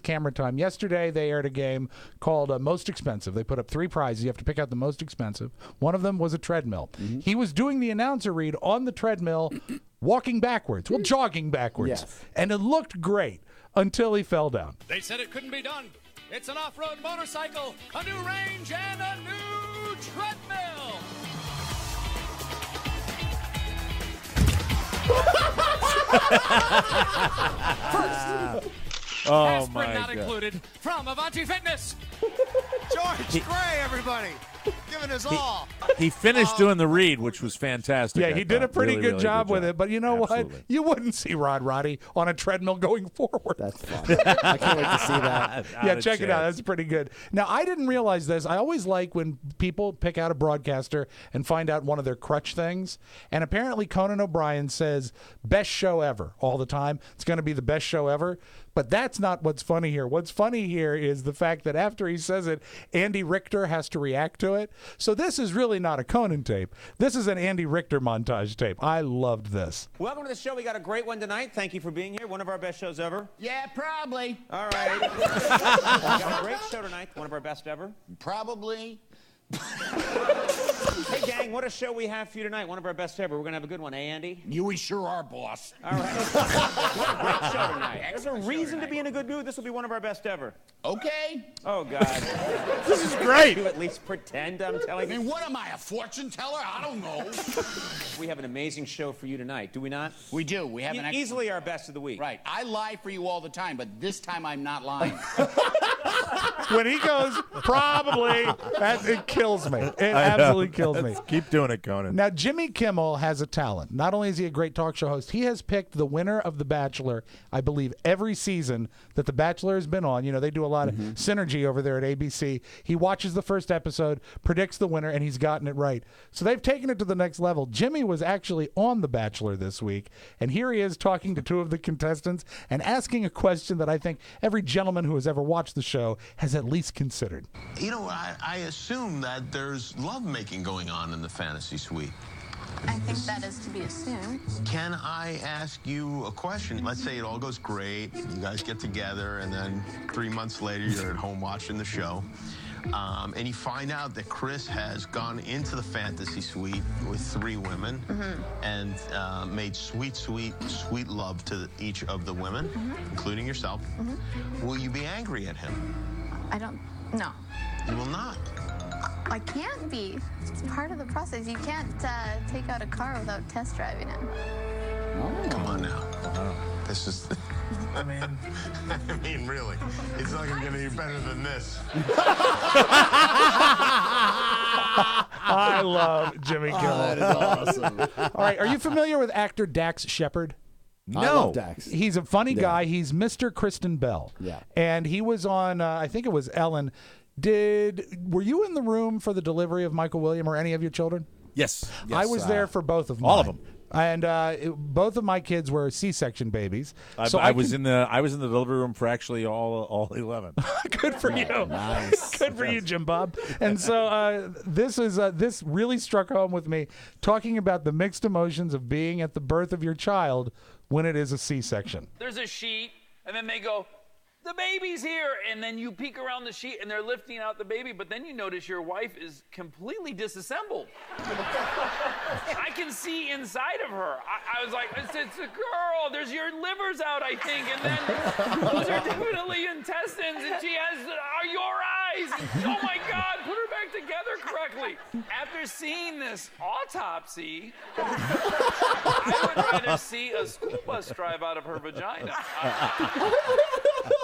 camera time. Yesterday they aired a game called Most Expensive. They put up 3 prizes. You have to pick out the most expensive. One of them was a treadmill. Mm-hmm. He was doing the announcer read on the treadmill, walking backwards. Well, jogging backwards. Yes. And it looked great until he fell down. They said it couldn't be done. It's an off-road motorcycle, a new range, and a new treadmill. Oh, Aspirin my not God. included from Avanti Fitness. George Gray, everybody, giving us all. He finished doing the read, which was fantastic. Yeah, I he did a thought. pretty Really, good really job with it. But you know Absolutely. what? You wouldn't see Rod Roddy on a treadmill going forward. That's fun. I can't wait to see that. Yeah, Not a check it out. chance. That's pretty good. Now, I didn't realize this. I always like when people pick out a broadcaster and find out one of their crutch things. And apparently Conan O'Brien says, best show ever all the time. It's going to be the best show ever. But that's not what's funny here. What's funny here is the fact that after he says it, Andy Richter has to react to to it. So this is really not a Conan tape. This is an Andy Richter montage tape. I loved this. Welcome to the show. We got a great one tonight. Thank you for being here. One of our best shows ever. Yeah, probably. All right. We got a great show tonight. One of our best ever. Probably. Hey, gang, what a show we have for you tonight. One of our best ever. We're going to have a good one, eh, Andy? We sure are, boss. All right. What a great show tonight. There's a reason to be in a good mood. This will be one of our best ever. Okay. Oh, God. This is great. You at least pretend I'm telling you. I mean, what am I, a fortune teller? I don't know. We have an amazing show for you tonight, do we not? We do. We have an easily our best of the week. Right. I lie for you all the time, but this time I'm not lying. When he goes, probably, it kills me. It absolutely kills me. Keep doing it, Conan. Now, Jimmy Kimmel has a talent. Not only is he a great talk show host, he has picked the winner of The Bachelor, I believe, every season that The Bachelor has been on. You know, they do a lot of synergy over there at ABC. He watches the first episode, predicts the winner, and he's gotten it right. So they've taken it to the next level. Jimmy was actually on The Bachelor this week, and here he is talking to two of the contestants and asking a question that I think every gentleman who has ever watched the show has at least considered. You know, I assume that there's lovemaking going on in the fantasy suite. I think that is to be assumed. Can I ask you a question? Let's say it all goes great, you guys get together, and then 3 months later you're at home watching the show, and you find out that Chris has gone into the fantasy suite with 3 women and made sweet, sweet, sweet love to each of the women, including yourself. Will you be angry at him? I don't, no. You will not. I can't be. It's part of the process. You can't take out a car without test driving it. Come on now. This is... I mean, really. It's not going to get any better than this. I love Jimmy Kimmel. That is awesome. All right, are you familiar with actor Dax Shepard? No. I love Dax. He's a funny guy. He's Mr. Kristen Bell. Yeah. And he was on, I think it was Ellen. Were you in the room for the delivery of Michael William or any of your children? Yes. I was there for both of mine. All of them. And both of my kids were C-section babies. So I was in the delivery room for actually all 11. Good for you. Nice. Good for you, Jim Bob. And so this really struck home with me, talking about the mixed emotions of being at the birth of your child when it is a C-section. There's a sheet, and then they go, the baby's here, and then you peek around the sheet and they're lifting out the baby, but then you notice your wife is completely disassembled. I can see inside of her. I was like, it's a girl, there's your livers out, I think, and then those are definitely intestines, and she has your eyes. Oh my God, put her back together correctly. After seeing this autopsy, I would rather see a school bus drive out of her vagina.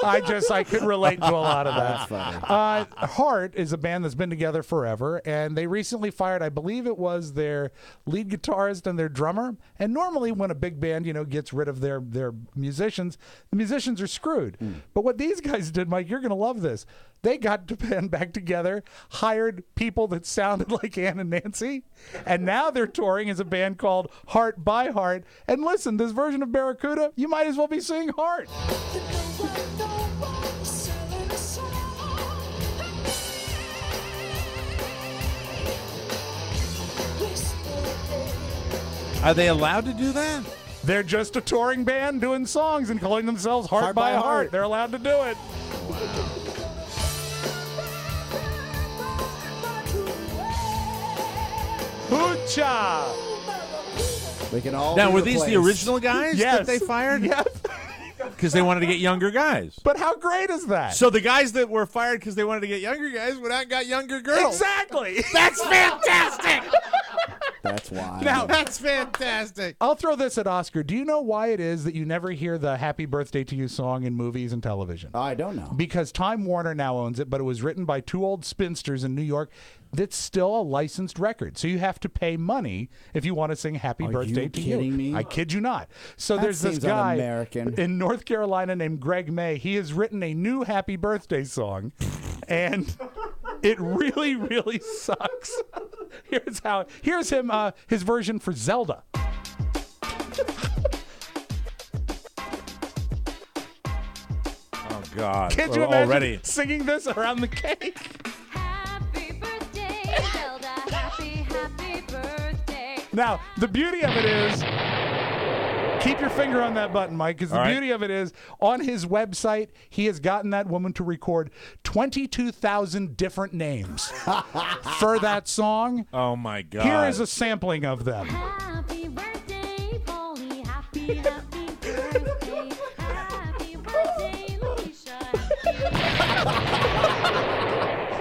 I could relate to a lot of that. That's funny. Heart is a band that's been together forever, and they recently fired, I believe it was their lead guitarist and their drummer. And normally when a big band, gets rid of their musicians, the musicians are screwed. But what these guys did, Mike, you're going to love this. They got the band back together, hired people that sounded like Ann and Nancy, and now they're touring as a band called Heart by Heart. And listen, this version of Barracuda, you might as well be singing Heart. Are they allowed to do that? They're just a touring band doing songs and calling themselves Heart by Heart. They're allowed to do it. Hoocha! We can all now, be were these the replaced. original guys that they fired? Yes. Because they wanted to get younger guys. But how great is that? So the guys that were fired because they wanted to get younger guys went out and got younger girls. Exactly. That's fantastic. That's why. Now, that's fantastic. I'll throw this at Oscar. Do you know why it is that you never hear the Happy Birthday to You song in movies and television? I don't know. Because Time Warner now owns it, but it was written by 2 old spinsters in New York. That's still a licensed record. So you have to pay money if you want to sing Happy Birthday to You. Are you kidding me? I kid you not. So That there's this seems guy un-American. in North Carolina named Greg May. He has written a new Happy Birthday song, and it really, really sucks. Here's him, his version for Zelda. Oh, God. Can't you Well, imagine already. singing this around the cake? Happy birthday Now, the beauty of it is, keep your finger on that button, Mike, because the beauty of it is, on his website, he has gotten that woman to record 22,000 different names for that song. Oh, my God. Here is a sampling of them. Happy birthday, Polly. Happy birthday. Happy birthday, Alicia.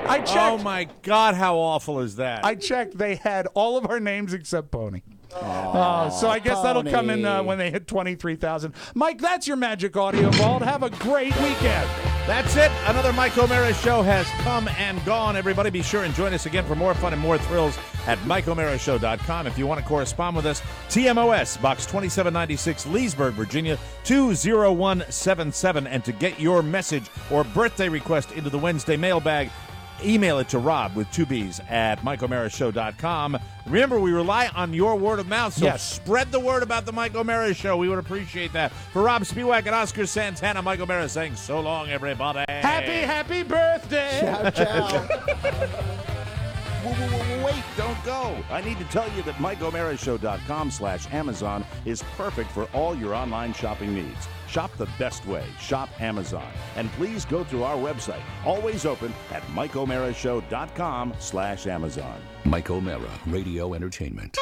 I checked. Oh, my God, how awful is that? I checked. They had all of our names except Pony. So I guess that'll come in when they hit 23,000. Mike, that's your Magic Audio Vault. Have a great weekend. That's it. Another Mike O'Mara show has come and gone. Everybody be sure and join us again for more fun and more thrills at MikeOMaraShow.com. If you want to correspond with us, TMOS, Box 2796, Leesburg, Virginia, 20177. And to get your message or birthday request into the Wednesday mailbag, email it to Rob with 2 B's at MikeOMaraShow.com. Remember, we rely on your word of mouth, so spread the word about the Mike O'Mara Show. We would appreciate that. For Rob Spiewak and Oscar Santana, Mike O'Mara saying so long, everybody. Happy birthday. Ciao, ciao. Wait, don't go. I need to tell you that MikeOMaraShow.com/Amazon is perfect for all your online shopping needs. Shop the best way. Shop Amazon. And please go through our website, always open at MikeOMaraShow.com/Amazon. Mike O'Mara, Radio Entertainment.